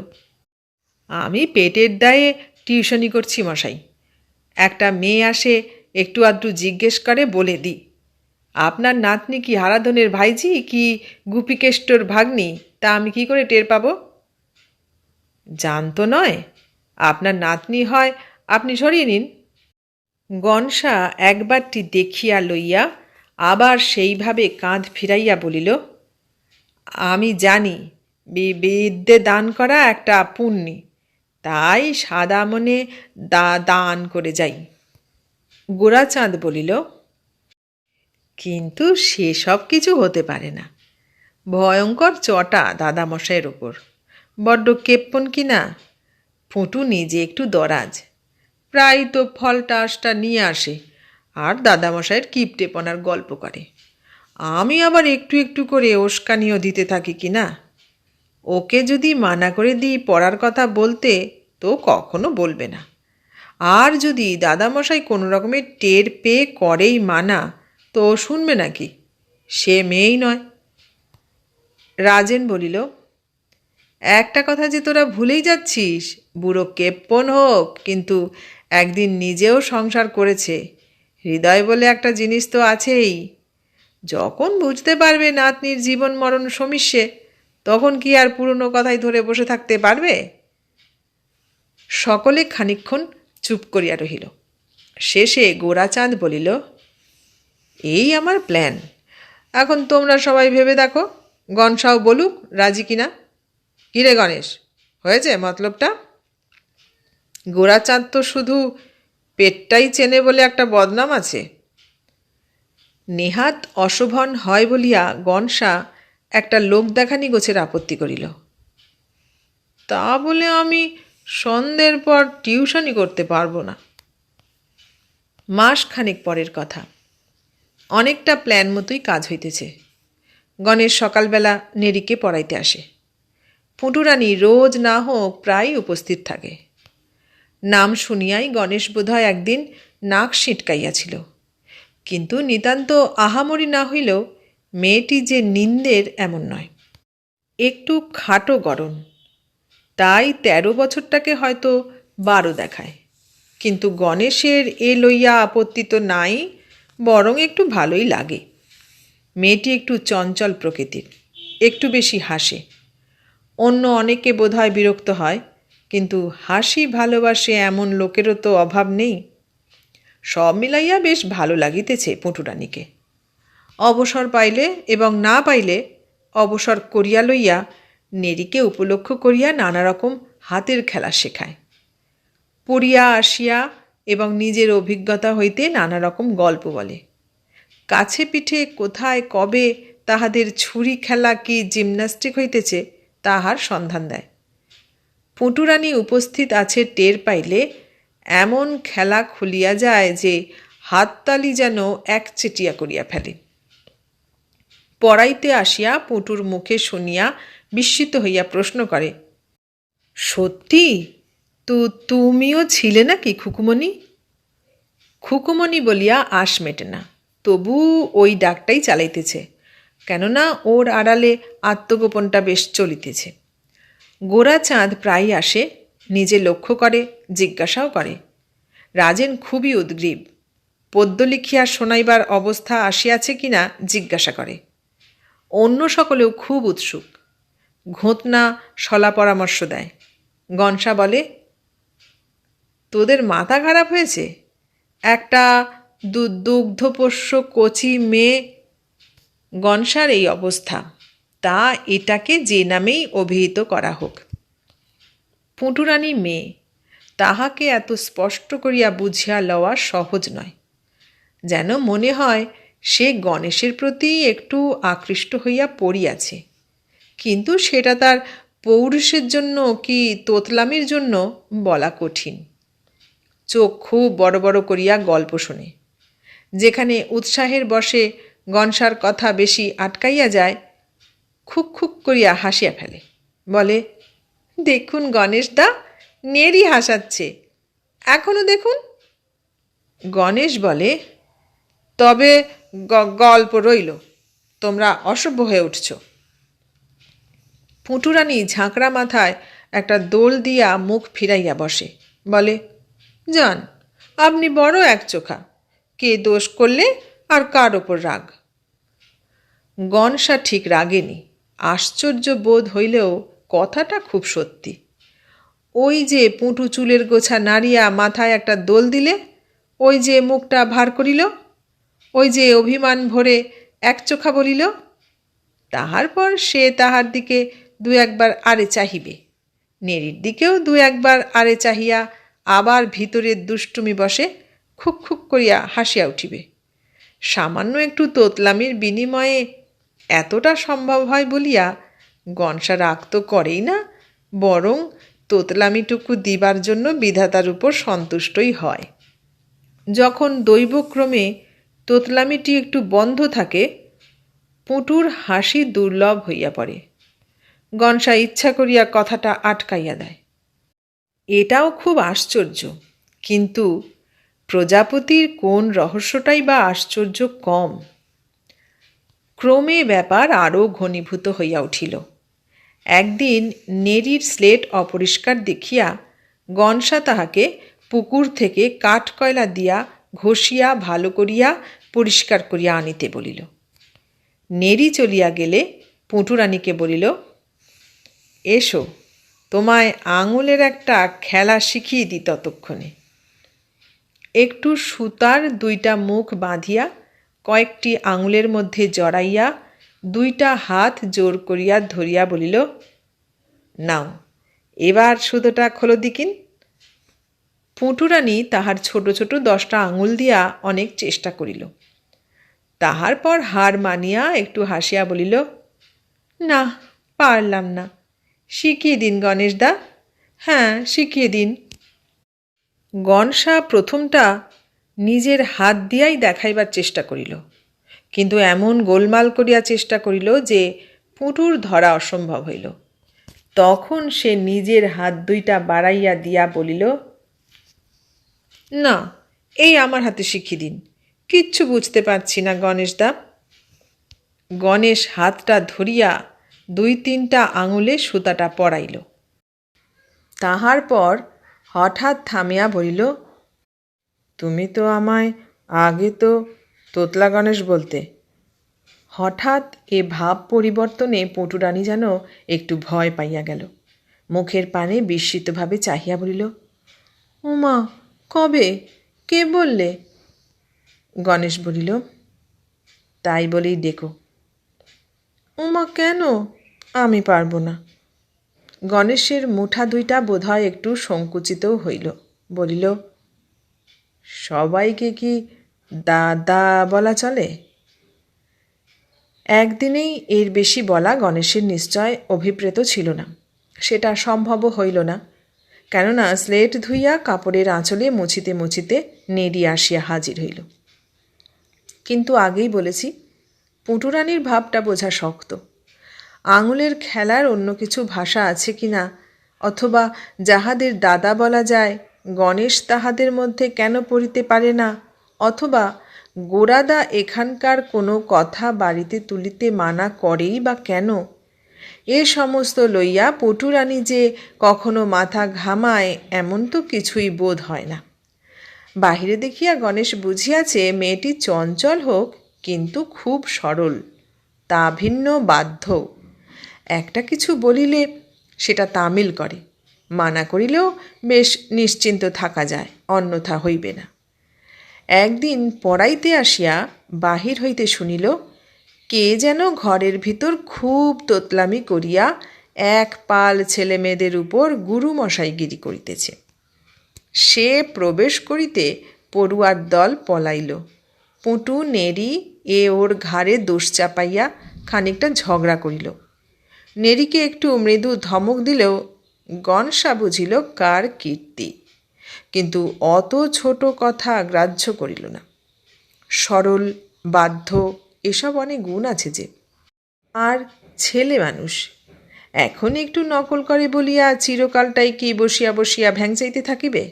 আমি পেটের দায়ে টিউশনি করছি মশাই। একটা মেয়ে আসে, একটু আধটু জিজ্ঞেস করে বলে দিই। আপনার নাতনি কি হারাধনের ভাইঝি কি গুপিকেষ্টর ভাগ্নি, তা আমি কি করে টের পাব? জানতো নয়, আপনার নাতনি হয় আপনি সরিয়ে নিন। গনসা একবারটি দেখিয়া লইয়া আবার সেইভাবে কাঁধ ফিরাইয়া বলিল, আমি জানি বিদ্যে দান করা একটা পুণ্যি, তাই সাদা মনে দান করে যাই। গোরাচাঁদ বলিল, কিন্তু সেসব কিছু হতে পারে না। ভয়ঙ্কর চটা দাদামশাইয়ের ওপর। বড্ড কেপ্পন কি না? পুঁটু নিজে একটু দরাজ, প্রায় তো ফলটাসটা নিয়ে আসে আর দাদামশাইয়ের কিপটেপনার গল্প করে। আমি আবার একটু একটু করে উস্কানিও দিতে থাকি কি না। ওকে যদি মানা করে দিই পড়ার কথা বলতে, তো কখনো বলবে না। আর যদি দাদামশাই কোনো রকমের টের পেয়ে করেই মানা, তো শুনবে নাকি? সে মেয়েই নয়। রাজেন বলিল, একটা কথা যে তোরা ভুলেই যাচ্ছিস, বুড়ো কেপ্পন হোক, কিন্তু একদিন নিজেও সংসার করেছে। হৃদয় বলে একটা জিনিস তো আছেই। যখন বুঝতে পারবে নাতনির জীবন মরণ সমিষ্যে, তখন কি আর পুরনো কথাই ধরে বসে থাকতে পারবে? সকলে খানিকক্ষণ চুপ করিয়া রহিল। শেষে গোরাচাঁদ বলিল, এই আমার প্ল্যান। এখন তোমরা সবাই ভেবে দেখো, গনসাও বলুক রাজি কিনা। কিরে গণেশ, হয়েছে মতলবটা? গোরাচাঁদ তো শুধু পেটটাই চেনে বলে একটা বদনাম আছে। নেহাত অশোভন হয় বলিয়া গনসা একটা লোক দেখানি গোছের আপত্তি করিল। তা বলে আমি সন্ধ্যের পর টিউশনি করতে পারবো না। মাস খানেক পরের কথা। অনেকটা প্ল্যান মতোই কাজ হইতেছে। গণেশ সকালবেলা নেরিকে পড়াইতে আসে। পুঁটুরানি রোজ না হোক প্রায় উপস্থিত থাকে। নাম শুনিয়াই গণেশ বোধহয় একদিন নাক সিটকাইয়াছিল, কিন্তু নিতান্ত আহামরি না হইলেও মেয়েটি যে নিন্দের এমন নয়। একটু খাটো গড়ন, তাই 13 বছরটাকে হয়তো 12 দেখায়। কিন্তু গণেশের এ লইয়া আপত্তি তো নাই, বরং একটু ভালোই লাগে। মেয়েটি একটু চঞ্চল প্রকৃতির, একটু বেশি হাসে। অন্য অনেকে বোধহয় বিরক্ত হয়, কিন্তু হাসি ভালোবাসে এমন লোকেরও তো অভাব নেই। সব মিলাইয়া বেশ ভালো লাগিতেছে পুঁটুরানীকে। অবসর পাইলে এবং না পাইলে অবসর করিয়া লইয়া নেরিকে উপলক্ষ করিয়া নানা রকম হাতের খেলা শেখায়। পড়িয়া আসিয়া এবং নিজের অভিজ্ঞতা হইতে নানা রকম গল্প বলে। কাছে পিঠে কোথায় কবে তাহাদের ছুরি খেলা কি জিমন্যাস্টিক হইতেছে তাহার সন্ধান দেয়। পুঁটুরানী উপস্থিত আছে টের পাইলে এমন খেলা খুলিয়া যায় যে হাততালি যেন একচেটিয়া করিয়া ফেলে। পড়াইতে আসিয়া পুঁটুর মুখে শুনিয়া বিস্মিত হইয়া প্রশ্ন করে, সত্যি তো তুমিও ছিলে নাকি খুকুমণি? খুকুমণি বলিয়া আশ মেটে না, তবু ওই ডাকটাই চালাইতেছে, কেননা ওর আড়ালে আত্মগোপনটা বেশ চলিতেছে। গোরাচাঁদ প্রায়ই আসে, নিজে লক্ষ্য করে, জিজ্ঞাসাও করে। রাজেন খুবই উদ্গ্রীব, পদ্য লিখিয়া শোনাইবার অবস্থা আসিয়াছে কিনা জিজ্ঞাসা করে। অন্য সকলেও খুব উৎসুক। ঘোঁতনা শলা পরামর্শ দেয়। গনসা বলে, তোদের মাথা খারাপ হয়েছে? একটা দুগ্ধপোষ্য কচি মেয়ে। গনসার এই অবস্থা, তা এটাকে যে নামেই অভিহিত করা হোক। পুঁটুরানী মেয়ে, তাহাকে এত স্পষ্ট করিয়া বুঝিয়া লওয়া সহজ নয়। যেন মনে হয় সে গণেশের প্রতি একটু আকৃষ্ট হইয়া পড়িয়াছে, কিন্তু সেটা তার পৌরুষের জন্য কি তোতলামির জন্য বলা কঠিন। চোখ খুব বড় বড় করিয়া গল্প শোনে। যেখানে উৎসাহের বশে গনসার কথা বেশি আটকাইয়া যায়, খুক খুক করিয়া হাসিয়া ফেলে। বলে, দেখুন গণেশদা, নেড়ি হাসাচ্ছে, এখনো দেখুন। গণেশ বলে, তবে গল্প রইল, তোমরা অসভ্য হয়ে উঠছ। পুঁটুরানী ঝাঁকড়া মাথায় একটা দোল দিয়া মুখ ফিরাইয়া বসে। বলে, যান, আপনি বড় একচোখা, কে দোষ করলে আর কার ওপর রাগ? গনসা ঠিক রাগেনি, আশ্চর্য বোধ হইলেও কথাটা খুব সত্যি। ওই যে পুঁটু চুলের গোছা নাড়িয়া মাথায় একটা দোল দিলে, ওই যে মুখটা ভার করিল, ওই যে অভিমান ভরে একচোখা বলিল, তাহার পর সে তাহার দিকে দু একবার আরে চাহিবে, নেড়ির দিকেও দু একবার আরে চাহিয়া আবার ভিতরের দুষ্টুমি বসে খুক খুক করিয়া হাসিয়া উঠিবে। সামান্য একটু তোতলামির বিনিময়ে এতটা সম্ভব হয় বলিয়া গনসা রাগ তো করেই না, বরং তোতলামিটুকু দিবার জন্য বিধাতার উপর সন্তুষ্টই হয়। যখন দৈবক্রমে তোতলামিটি একটু বন্ধ থাকে, পুঁটুর হাসি দুর্লভ হইয়া পড়ে। গনসা ইচ্ছা করিয়া কথাটা আটকাইয়া দেয়। এটাও খুব আশ্চর্য, কিন্তু প্রজাপতির কোন রহস্যটাই বা আশ্চর্য কম। ক্রমে ব্যাপার আরও ঘনীভূত হইয়া উঠিল। একদিন নেড়ির স্লেট অপরিষ্কার দেখিয়া গনসা তাহাকে পুকুর থেকে কাঠকয়লা দিয়া ঘষিয়া ভালো করিয়া পরিষ্কার করিয়া আনিতে বলিল। নেড়ি চলিয়া গেলে পুঁটুরানীকে বলিল, এসো, তোমায় আঙুলের একটা খেলা শিখিয়ে দিই ততক্ষণে। একটু সুতার দুইটা মুখ বাঁধিয়া কয়েকটি আঙুলের মধ্যে জড়াইয়া দুইটা হাত জোর করিয়া ধরিয়া বলিল, নাও, এবার সুতোটা খোলো দিকিন। পুঁটুরানী তাহার ছোট ছোট 10টা আঙুল দিয়া অনেক চেষ্টা করিল। তাহার পর হার মানিয়া একটু হাসিয়া বলিল, না, পারলাম না, শিখিয়ে দিন গণেশদা, হ্যাঁ শিখিয়ে দিন। গনসা প্রথমটা নিজের হাত দিয়াই দেখাইবার চেষ্টা করিল, কিন্তু এমন গোলমাল করিয়া চেষ্টা করিল যে পুঁটুর ধরা অসম্ভব হইল। তখন সে নিজের হাত দুইটা বাড়াইয়া দিয়া বলিল, না, এই আমার হাতে শিখিয়ে দিন, কিচ্ছু বুঝতে পারছি না গণেশদা। গণেশ হাতটা ধরিয়া 2-3টা আঙুলে সুতাটা পরাইল। তাহার পর হঠাৎ থামিয়া বলিল, তুমি তো আমায় আগে তো তোতলা গণেশ বলতে। হঠাৎ এ ভাব পরিবর্তনে পুঁটুরানী যেন একটু ভয় পাইয়া গেল। মুখের পানে বিস্মিতভাবে চাহিয়া বলিল, ওমা, কবে, কে বললে? গণেশ বলিল, তাই বলেই ডেকো। ওমা, কেন? আমি পারব না। গণেশের মুঠা দুইটা বোধহয় একটু সংকুচিতও হইল। বলিল, সবাইকে কি দাদা বলা চলে? একদিনেই এর বেশি বলা গণেশের নিশ্চয় অভিপ্রেত ছিল না, সেটা সম্ভবও হইল না। কেননা স্লেট ধুইয়া কাপড়ের আঁচলে মুছিতে মুছিতে নেড়ি আসিয়া হাজির হইল। কিন্তু আগেই বলেছি, পুঁটুরানির ভাবটা বোঝা শক্ত। আঙুলের খেলার অন্য কিছু ভাষা আছে কি না, অথবা যাহাদের দাদা বলা যায় গণেশ তাহাদের মধ্যে কেন পড়িতে পারে না, অথবা গোরাদা এখানকার কোনো কথা বাড়িতে তুলিতে মানা করেই বা কেন, এ সমস্ত লইয়া পটুরানী যে কখনো মাথা ঘামায় এমন তো কিছুই বোধ হয় না। বাহিরে দেখিয়া গণেশ বুঝিয়াছে মেয়েটি চঞ্চল হোক, কিন্তু খুব সরল, তা ভিন্ন বাধ্য। একটা কিছু বলিলে সেটা তামিল করে, মানা করিলেও বেশ নিশ্চিন্ত থাকা যায়, অন্যথা হইবে না। একদিন পড়াইতে আসিয়া বাহির হইতে শুনিল কে যেন ঘরের ভিতর খুব তোতলামি করিয়া এক পাল ছেলে মেয়েদের উপর গুরুমশাইগিরি করিতেছে। সে প্রবেশ করিতে পড়ুয়ার দল পলাইল। পুঁটু নেড়ি ওর ঘাড়ে দোষ চাপাইয়া খানিকটা ঝগড়া করিল। নেড়িকে একটু মৃদু ধমক দিলেও গনসা বুঝিল কার কীর্তি, কিন্তু অত ছোট কথা গ্রাহ্য করিল না। সরল, বাধ্য, এসব অনেক গুণ আছে যে। আর ছেলে মানুষ, এখন একটু নকল করে বলিয়া চিরকালটাই কি বসিয়া বসিয়া ভ্যাংচাইতে থাকিবে?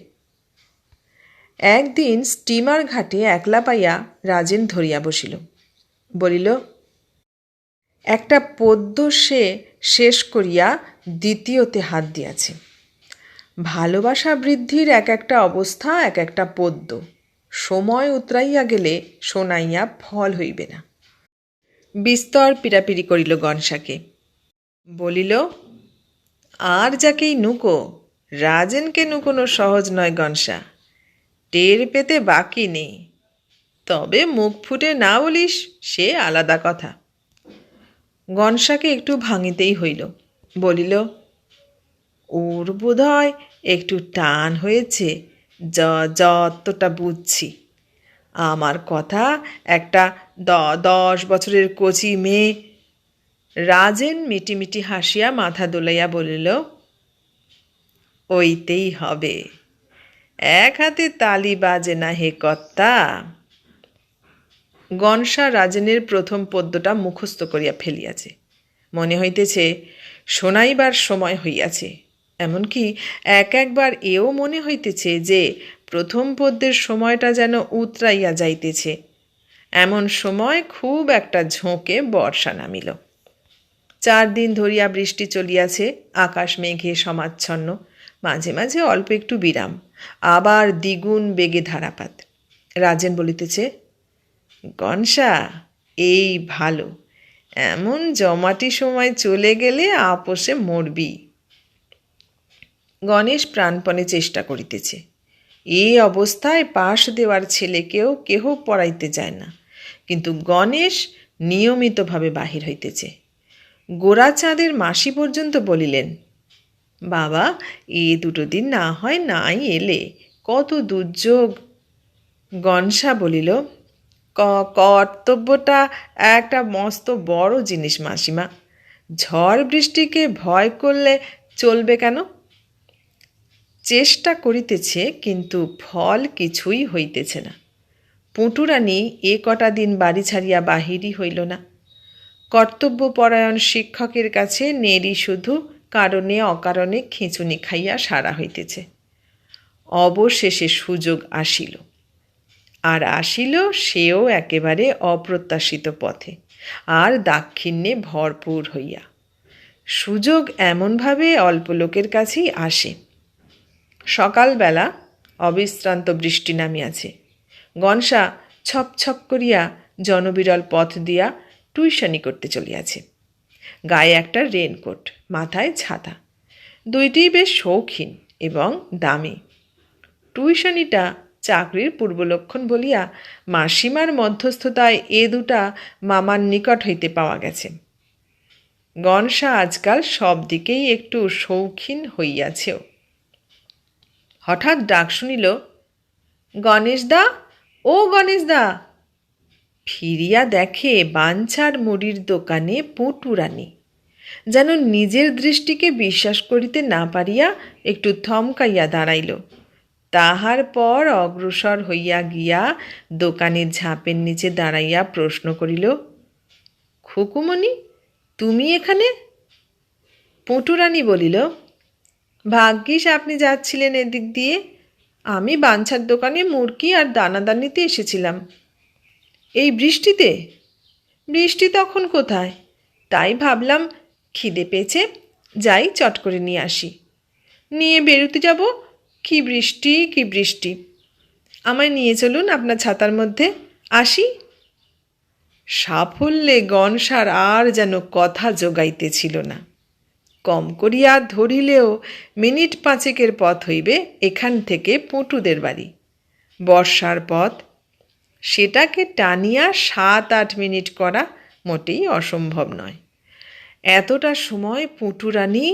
একদিন স্টিমার ঘাটে একলা পাইয়া রাজেন ধরিয়া বসিল। বলিল, একটা পদ্য সে শেষ করিয়া দ্বিতীয়তে হাত দিয়াছে। ভালোবাসা বৃদ্ধির এক একটা অবস্থা, এক একটা পদ্য। সময় উতরাইয়া গেলে শোনাইয়া ফল হইবে না। বিস্তর পীড়াপিড়ি করিল গনসাকে। বলিল, আর যাকেই নুকো, রাজেনকে নুকোনো সহজ নয় গনসা, টের পেতে বাকি নেই। তবে মুখ ফুটে না বলিস সে আলাদা কথা। গনসাকে একটু ভাঙিতেই হইল। বলিল, ওর বোধহয় একটু টান হয়েছে, যতটা বুঝছি। আমার কথা একটা 10 বছরের কচি মেয়ে। রাজেন মিটিমিটি হাসিয়া মাথা দোলাইয়া বলিল, ওইতেই হবে, এক হাতে তালি বাজে না হে কর্তা। গনসা রাজেনের প্রথম পদ্যটা মুখস্থ করিয়া ফেলিয়াছে। মনে হইতেছে শোনাইবার সময় হইয়াছে। এমনকি একবার এও মনে হইতেছে যে প্রথম পদ্যের সময়টা যেন উতরাইয়া যাইতেছে। এমন সময় খুব একটা ঝোঁকে বর্ষা নামিল। 4 দিন ধরিয়া বৃষ্টি চলিয়াছে, আকাশ মেঘে সমাচ্ছন্ন, মাঝে মাঝে অল্প একটু বিরাম, আবার দ্বিগুণ বেগে ধারাপাত। রাজেন বলিতেছে, গনসা, এই ভালো, এমন জমাটি সময় চলে গেলে আপোষে মরবি। গণেশ প্রাণপণে চেষ্টা করিতেছে। এই অবস্থায় পাশ দেওয়ার ছেলেকেও কেহ পড়াইতে যায় না, কিন্তু গণেশ নিয়মিতভাবে বাহির হইতেছে। গোরাচাঁদের মাসি পর্যন্ত বলিলেন, বাবা, 2 দিন না হয় নাই এলে, কত দুর্যোগ। গনসা বলিল, কর্তব্যটা একটা মস্ত বড় জিনিস মাসিমা, ঝড় বৃষ্টিকে ভয় করলে চলবে কেন? চেষ্টা করিতেছে, কিন্তু ফল কিছুই হইতেছে না। পুঁটুরানী কটা দিন বাড়ি ছাড়িয়া বাহিরই হইল না। কর্তব্যপরায়ণ শিক্ষকের কাছে নেড়ি শুধু কারণে অকারণে খিঁচুনি খাইয়া সারা হইতেছে। অবশেষে সুযোগ আসিল, আর আসিল সেও একেবারে অপ্রত্যাশিত পথে, আর দাক্ষিণ্যে ভরপুর হইয়া। সুযোগ এমনভাবে অল্প লোকের কাছেই আসে। সকালবেলা অবিশ্রান্ত বৃষ্টি নামিয়াছে। গনসা ছপ ছপ করিয়া জনবিরল পথ দিয়া টিউশনি করতে চলিয়াছে। গায়ে একটা রেনকোট, মাথায় ছাতা, দুইটি বেশ শৌখিন এবং দামি। টিউশনিটা চাকরির পূর্বলক্ষণ বলিয়া মাসিমার মধ্যস্থতায় 2টা মামার নিকট হইতে পাওয়া গেছে। গনসা আজকাল সব দিকেই একটু শৌখিন হইয়াছেও। হঠাৎ ডাক শুনিল, গণেশদা, ও গণেশদা! ফিরিয়া দেখে বাঞ্ছার মুড়ির দোকানে পুঁটুরানী। যেন নিজের দৃষ্টিকে বিশ্বাস করিতে না পারিয়া একটু থমকাইয়া দাঁড়াইল। তাহার পর অগ্রসর হইয়া গিয়া দোকানের ঝাঁপের নিচে দাঁড়াইয়া প্রশ্ন করিল, খুকুমণি, তুমি এখানে? পুঁটুরানী বলিল, ভাগ্যিস আপনি যাচ্ছিলেন এদিক দিয়ে। আমি বাঞ্ছার দোকানে মুরগি আর দানাদার নিতে এসেছিলাম। এই বৃষ্টিতে? বৃষ্টি তখন কোথায়? তাই ভাবলাম খিদে পেয়েছে, যাই চট করে নিয়ে আসি। নিয়ে বেরোতে যাব, কি বৃষ্টি কি বৃষ্টি। আমায় নিয়ে চলুন আপনার ছাতার মধ্যে, আসি। সাফল্যে গনসার আর যেন কথা জোগাইতেছিল না। কম করিয়া ধরিলেও মিনিট 5 পথ হইবে এখান থেকে পুঁটুদের বাড়ি। বর্ষার পথ, সেটাকে টানিয়া 7-8 মিনিট করা মোটেই অসম্ভব নয়। এতটা সময় পুঁটুরানী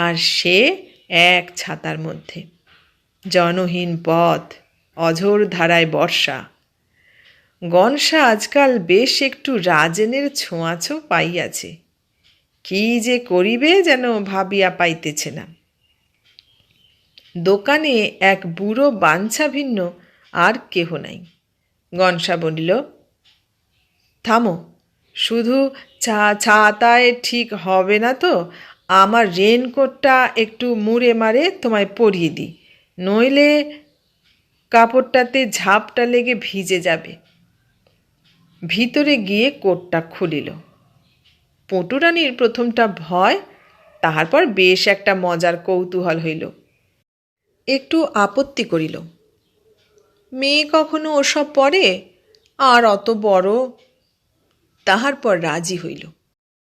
আর সে এক ছাতার মধ্যে। জনহীন পথ, অঝোর ধারায় বর্ষা। গনসা আজকাল বেশ একটু রাজেনের ছোঁয়াছো পাইয়াছে। কি যে করিবে যেন ভাবিয়া পাইতেছে না। দোকানে এক বুড়ো বাঞ্ছা ভিন্ন আর কেহ নাই। গনসা বলিল, থামো, শুধু ছাতায় ঠিক হবে না তো? আমার রেনকোটটা একটু মুড়ে মারে তোমায় পরিয়ে দিই, নইলে কাপড়টাতে ঝাপটা লেগে ভিজে যাবে। ভিতরে গিয়ে কোটটা খুলিল। পুঁটুরানীর প্রথমটা ভয়, তাহার বেশ একটা মজার কৌতূহল হইল। একটু আপত্তি করিল, মেয়ে কখনো ওসব পরে, আর অত বড়। তাহার পর রাজি হইল।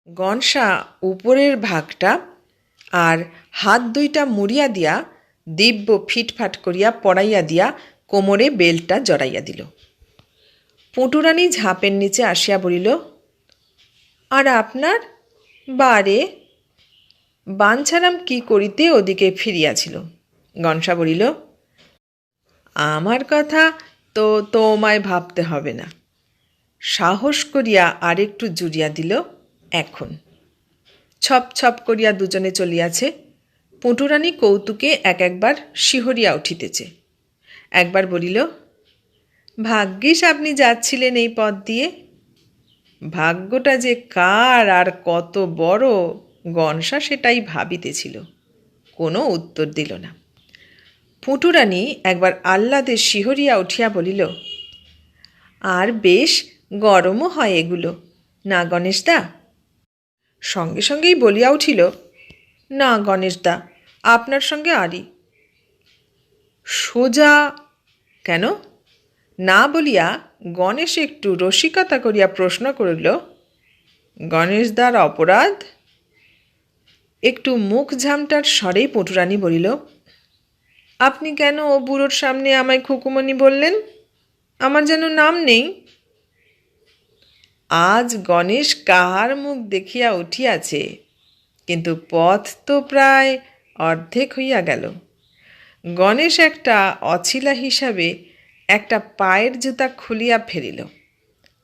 গনসা উপরের ভাগটা আর হাত 2টা মুড়িয়া দিয়া দিব্য ফিটফাট করিয়া পড়াইয়া দিয়া কোমরে বেল্টটা জড়াইয়া দিল। পুঁটুরানী ঝাঁপের নিচে আসিয়া বলিল, আর আপনার? বারে, বাঞ্ছারাম কি করিতে ওদিকে ফিরিয়াছিল। গনসা বলিল, আমার কথা তো তোমায় ভাবতে হবে না। সাহস করিয়া আরেকটু জুড়িয়া দিল, এখন। ছপ ছপ করিয়া দুজনে চলিয়াছে। পুঁটুরানী কৌতুকে একবার শিহরিয়া উঠিতেছে। একবার বলিল, ভাগ্যিস আপনি যাচ্ছিলেন এই পথ দিয়ে। ভাগ্যটা যে কার আর কত বড়, গনসা সেটাই ভাবিতেছিল। কোনো উত্তর দিল না। পুঁটুরানী একবার আহ্লাদে শিহরিয়া উঠিয়া বলিল, আর বেশ গরমও হয় এগুলো, না গণেশদা? সঙ্গে সঙ্গেই বলিয়া উঠিল, না গণেশদা, আপনার সঙ্গে আরই। সোজা কেন? না বলিয়া গণেশ একটু রসিকতা করিয়া প্রশ্ন করিল, গণেশদার অপরাধ? একটু মুখ ঝামটার স্বরেই পুঁটুরানী বলিল, আপনি কেন ও বুড়োর সামনে আমায় খুকুমণি বললেন? আমার যেন নাম নেই। আজ গণেশ কাহার মুখ দেখিয়া উঠিয়াছে, কিন্তু পথ তো প্রায় অর্ধেক হইয়া গেল। গণেশ একটা অছিলা হিসাবে একটা পায়ের জুতা খুলিয়া ফেলিল।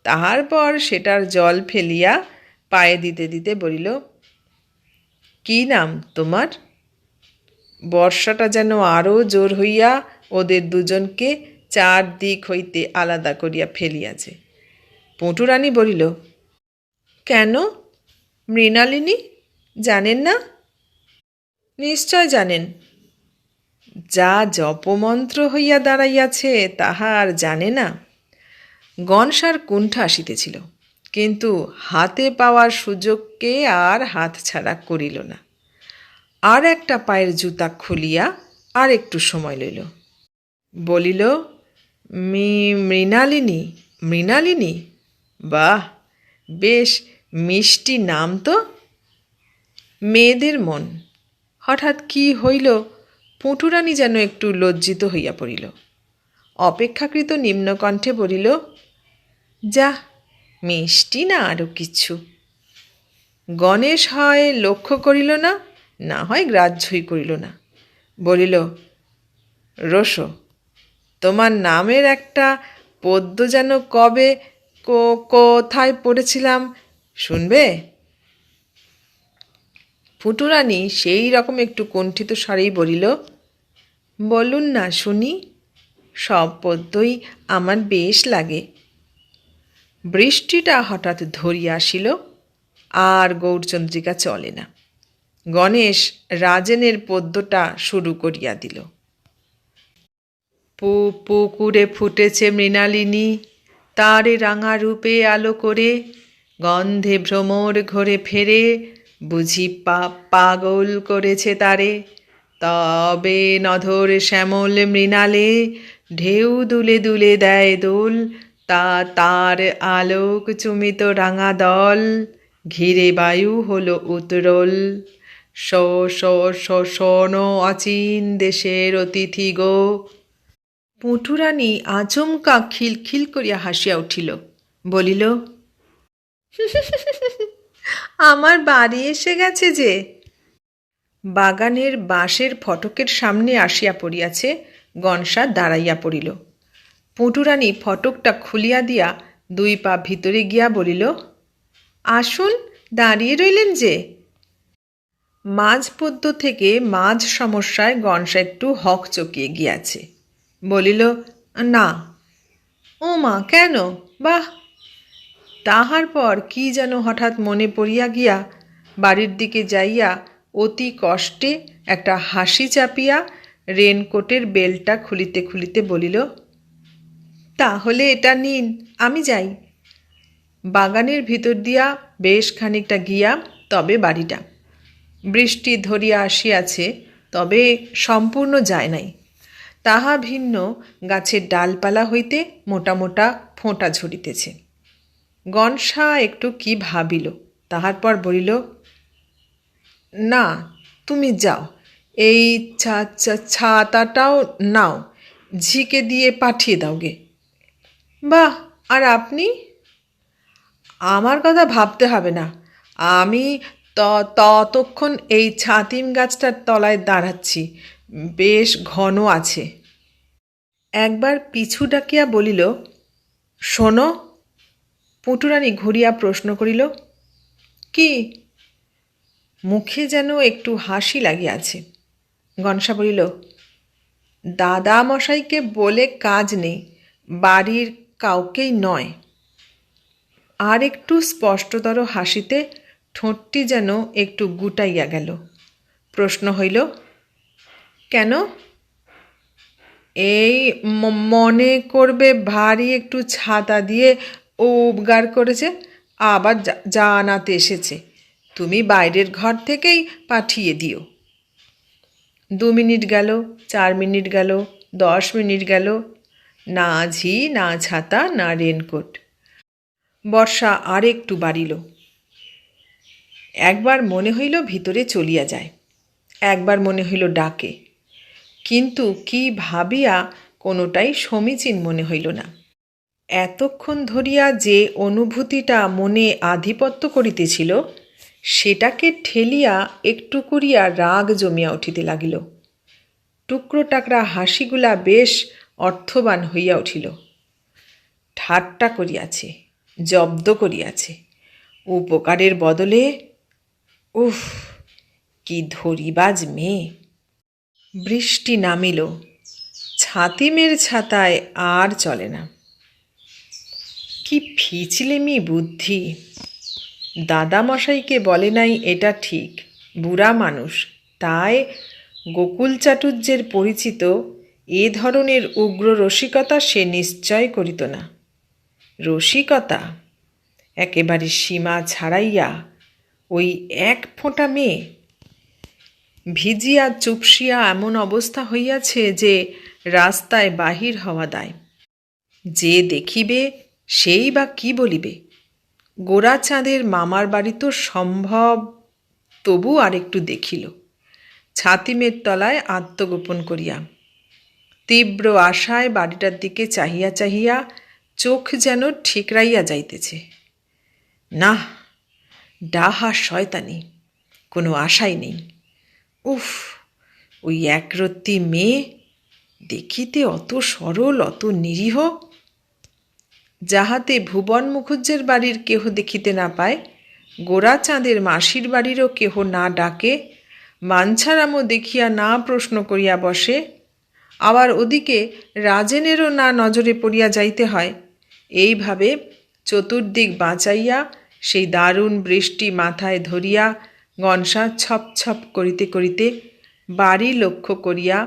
তাহার পর সেটার জল ফেলিয়া পায়ে দিতে দিতে বলিল, কি নাম তোমার? বর্ষাটা যেন আরও জোর হইয়া ওদের দুজনকে 4 দিক হইতে আলাদা করিয়া ফেলিয়াছে। পুঁটুরানী বলিল, কেন, মৃণালিনী জানেন না? নিশ্চয় জানেন। যা জপমন্ত্র হইয়া দাঁড়াইয়াছে তাহা আর জানে না। গনসার কুণ্ঠা আসিতেছিল, কিন্তু হাতে পাওয়ার সুযোগকে আর হাতছাড়া করিল না। আর একটা পায়ের জুতা খুলিয়া আর একটু সময় লইল। বলিল, মৃণালিনী? মৃণালিনী? বাহ, বেশ মিষ্টি নাম তো। মেয়েদের মন। হঠাৎ কি হইল, পুঁটুরানী যেন একটু লজ্জিত হইয়া পড়িল। অপেক্ষাকৃত নিম্নকণ্ঠে বলিল, যা, মিষ্টি না আরও কিছু। গণেশ হয় লক্ষ্য করিল না, না হয় গ্রাহ্যই করিল না। বলিল, রোসো, তোমার নামের একটা পদ্য যেন কবে কোথায় পড়েছিলাম শুনবে? ফুটুরানী সেই রকম একটু কুণ্ঠিত স্বরেই বলিল, বলুন না শুনি, সব পদ্যই আমার বেশ লাগে। বৃষ্টিটা হঠাৎ ধরিয়া আসিল, আর গৌরচন্দ্রিকা চলে না। গণেশ রাজেনের পদ্যটা শুরু করিয়া দিল। পুকুরে ফুটেছে মৃণালিনী, তারে রাঙা রূপে আলো করে, গন্ধে ভ্রমর ঘরে ফেরে, বুঝি পাগল করেছে তারে। তবে নধর শ্যামল মৃণালে, ঢেউ দুলে দুলে দেয় দোল, তার আলোক চুমিত রাঙা দল, ঘিরে বায়ু হলো উত্তরল। শোনো অচিন দেশের অতিথি গো। পুটুরানী আচমকা খিলখিল করিয়া হাসিয়া উঠিল, বলিল, আমার বাড়ি এসে গেছে যে। বাগানের বাঁশের ফটকের সামনে আসিয়া পড়িয়াছে। গনসা দাঁড়াইয়া পড়িল। পুটুরানী ফটকটা খুলিয়া দিয়া 2 পা ভিতরে গিয়া বলিল, আসুন, দাঁড়িয়ে রইলেন যে। মাঝ পদ্য থেকে মাঝ সমস্যায় গনসা একটু হক চকিয়ে গিয়াছে। বলিল, না। ও মা, কেন? বাহ! তাহার পর কি যেন হঠাৎ মনে পড়িয়া গিয়া বাড়ির দিকে যাইয়া অতি কষ্টে একটা হাসি চাপিয়া রেনকোটের বেলটা খুলিতে খুলিতে বলিল, তাহলে এটা নিন, আমি যাই। বাগানের ভিতর দিয়া বেশ খানিকটা গিয়া তবে বাড়িটা। বৃষ্টি ধরিয়া আসিয়াছে, তবে সম্পূর্ণ যায় নাই। তাহা ভিন্ন গাছের ডালপালা হইতে মোটা মোটা ফোঁটা ঝরিতেছে। গনসা একটু কি ভাবিল, তাহার পর বলিল, না, তুমি যাও, এই ছাতাটাও নাও, ঝিকে দিয়ে পাঠিয়ে দাও গে। বাহ! আর আপনি? আমার কথা ভাবতে হবে না, আমি ততক্ষণ এই ছাতিম গাছটার তলায় দাঁড়াচ্ছি, বেশ ঘন আছে। একবার পিছু ডাকিয়া বলিল, শোনো। পুটুরানী ঘুরিয়া প্রশ্ন করিল, কি? মুখে যেন একটু হাসি লাগিয়াছে। গনসা বলিল, দাদা মশাইকে বলে কাজ নেই, বাড়ির কাউকেই নয়। আর একটু স্পষ্টতর হাসিতে ঠোঁটটি যেন একটু গুটাইয়া গেল। প্রশ্ন হইল, কেন? এই মনে করবে ভারী একটু ছাতা দিয়ে উপকার করেছে, আবার জানাতে এসেছে, তুমি বাইরের ঘর থেকেই পাঠিয়ে দিও। 2 মিনিট গেল, 4 মিনিট গেল, 10 মিনিট গেল, না ঝি, না ছাতা, না রেনকোট। বর্ষা আর একটু বাড়িল। একবার মনে হইল ভিতরে চলিয়া যায়, একবার মনে হইল ডাকে, কিন্তু কি ভাবিয়া কোনোটাই সমীচীন মনে হইল না। এতক্ষণ ধরিয়া যে অনুভূতিটা মনে আধিপত্য করিতেছিল, সেটাকে ঠেলিয়া একটু করিয়া রাগ জমিয়া উঠিতে লাগিল। টুকরো টাকরা হাসিগুলা বেশ অর্থবান হইয়া উঠিল। ঠাট্টা করিয়াছে, জব্দ করিয়াছে, উপকারের বদলে। উফ, কি ধরিবাজ মেয়ে! বৃষ্টি নামিল, ছাতিমের ছাতায় আর চলে না। কি ফিচলেমি বুদ্ধি! দাদামশাইকে বলে নাই এটা ঠিক, বুড়া মানুষ, তাই গোকুল চাটুর্যের পরিচিত এ ধরনের উগ্র রসিকতা সে নিশ্চয় করিত না। রসিকতা একেবারে সীমা ছাড়াইয়া ওই 1 ফোঁটা মেয়ে! ভিজিয়া চুপসিয়া এমন অবস্থা হইয়াছে যে রাস্তায় বাহির হওয়া দায়। যে দেখিবে সেই বা কি বলিবে? গোরাচাঁদের মামার বাড়ি তো সম্ভব, তবু আর একটু দেখিল, ছাতিমের তলায় আত্মগোপন করিয়া। তীব্র আশায় বাড়িটার দিকে চাহিয়া চাহিয়া চোখ যেন ঠিকরাইয়া যাইতেছে। না, ডাহা শয়তানি, কোনো আশাই নেই। উফ, ওই একরত্তি মেয়ে, দেখিতে অত সরল, অত নিরীহ। যাহাতে ভুবন মুখুজ্জের বাড়ির কেহ দেখিতে না পায়, গোরাচাঁদের মাসির বাড়িরও কেহ না ডাকে, মানছারামও দেখিয়া না প্রশ্ন করিয়া বসে, আবার ওদিকে রাজেনেরও না নজরে পড়িয়া যাইতে হয়, এইভাবে চতুর্দিক বাঁচাইয়া সেই দারুণ বৃষ্টি মাথায় ধরিয়া গনসা ছপ ছপ করিতে করিতে বাড়ি লক্ষ্য করিয়া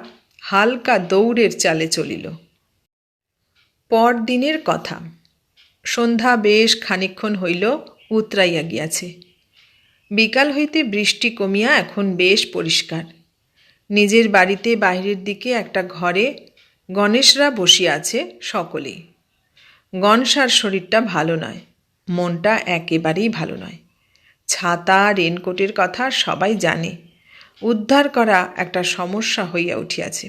হালকা দৌড়ের চালে চলিল। পরদিনের কথা। সন্ধ্যা বেশ খানিকক্ষণ হইল উতরাইয়া গিয়াছে। বিকাল হইতে বৃষ্টি কমিয়া এখন বেশ পরিষ্কার। নিজের বাড়িতে বাহিরের দিকে একটা ঘরে গণেশরা বসিয়া আছে সকলেই। গনসার শরীরটা ভালো নয়, মনটা একেবারেই ভালো নয়। ছাতা রেনকোটের কথা সবাই জানে, উদ্ধার করা একটা সমস্যা হইয়া উঠিয়াছে।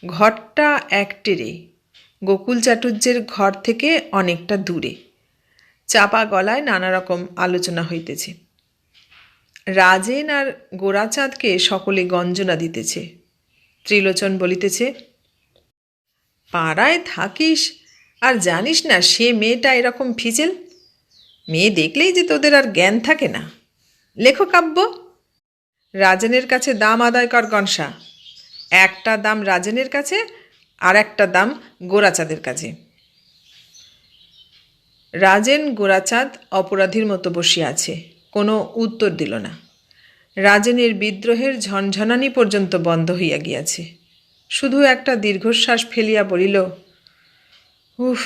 ঘরটা একটেরে, গোকুল চাটুর্যের ঘর থেকে অনেকটা দূরে। চাপা গলায় নানা রকম আলোচনা হইতেছে। রাজেন আর গোরাচাঁদকে সকলে গঞ্জনা দিতেছে। ত্রিলোচন বলিতেছে, পাড়ায় থাকিস আর জানিস না সে মেয়েটা এরকম ফিজেল? মেয়ে দেখলেই যে তোদের আর জ্ঞান থাকে না। লেখো কাব্য। রাজেনের কাছে দাম আদায় কর গনসা। একটা দাম রাজেনের কাছে আর একটা দাম গোরাচাঁদের কাছে। রাজেন গোরাচাঁদ অপরাধীর মতো বসিয়া আছে, কোনো উত্তর দিল না। রাজেনের বিদ্রোহের ঝনঝনানি পর্যন্ত বন্ধ হইয়া গিয়াছে। শুধু একটা দীর্ঘশ্বাস ফেলিয়া বলিল, উফ,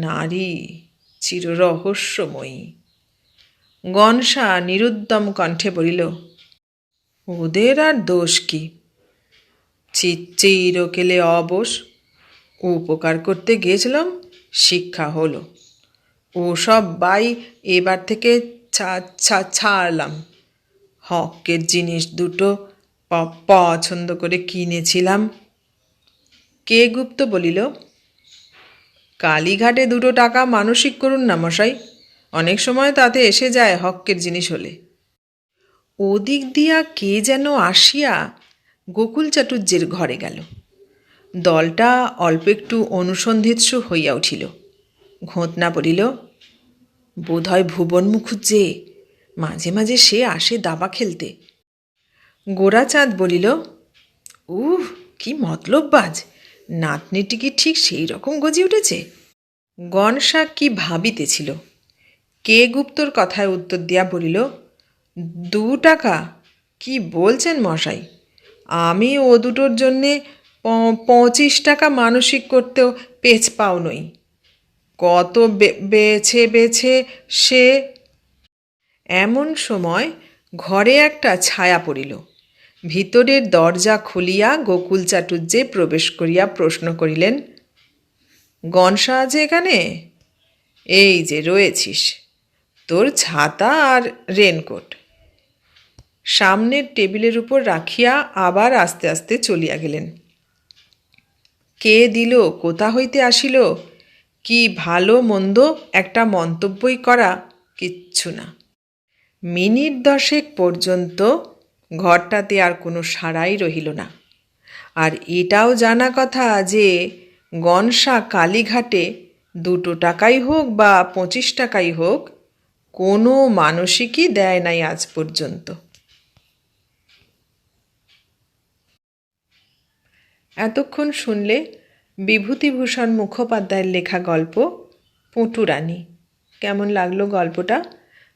নারী চিররহস্যময়ী। গনসা নিরুদ্যম কণ্ঠে বলিল, ওদের আর দোষ কি? চিরকেলে অবশ। উপকার করতে গিয়েছিলাম, শিক্ষা হলো। ওসব বাই এবার থেকে ছাড়লাম। হকের জিনিস দুটো পছন্দ করে কিনেছিলাম। কে গুপ্ত বলিল, কালীঘাটে 2 টাকা মানসিক করুন না মশাই, অনেক সময় তাতে এসে যায় হকের জিনিস হলে। ওদিক দিয়া কে যেন আসিয়া গোকুল চাটুর্যের ঘরে গেল। দলটা অল্প একটু অনুসন্ধিৎসু হইয়া উঠিল। ঘোঁতনা বলিল, বোধহয় ভুবন মুখুজ্জে, মাঝে মাঝে সে আসে দাবা খেলতে। গোরাচাঁদ বলিল, কি মতলববাজ, নাতনিটি কি ঠিক সেই রকম গজি উঠেছে? গনসা কি ভাবিতেছিল। কে গুপ্তর কথায় উত্তর দিয়া বলিল, 2 টাকা? কি বলছেন মশাই? আমি ও দুটোর জন্যে 25 টাকা মানসিক করতেও পেছ পাও নই। কত বেছে বেছে সে। এমন সময় ঘরে একটা ছায়া পড়িল। ভিতরের দরজা খুলিয়া গোকুল চাটুর্যে প্রবেশ করিয়া প্রশ্ন করিলেন, গনসা আছে এখানে? এই যে রয়েছিস, তোর ছাতা আর রেনকোট। সামনের টেবিলের উপর রাখিয়া আবার আস্তে আস্তে চলিয়া গেলেন। কে দিল, কোথা হইতে আসিল, কি ভালো মন্দ একটা মন্তব্যই করা কিচ্ছু না। মিনিট 10 পর্যন্ত ঘরটাতে আর কোনো সাড়াই রহিল না। আর এটাও জানা কথা যে গনসা কালীঘাটে 2 টাকাই হোক বা 25 টাকাই হোক, কোনো মানসিকই দেয় নাই আজ পর্যন্ত। এতক্ষণ শুনলে বিভূতিভূষণ মুখোপাধ্যায়ের লেখা গল্প পুঁটুরানী। কেমন লাগলো গল্পটা?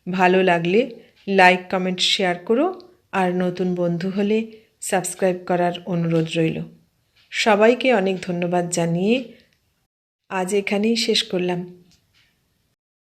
ভালো লাগলে লাইক কমেন্ট শেয়ার করো, আর নতুন বন্ধু হলে সাবস্ক্রাইব করার অনুরোধ রইল। সবাইকে অনেক ধন্যবাদ জানিয়ে আজ এখানেই শেষ করলাম।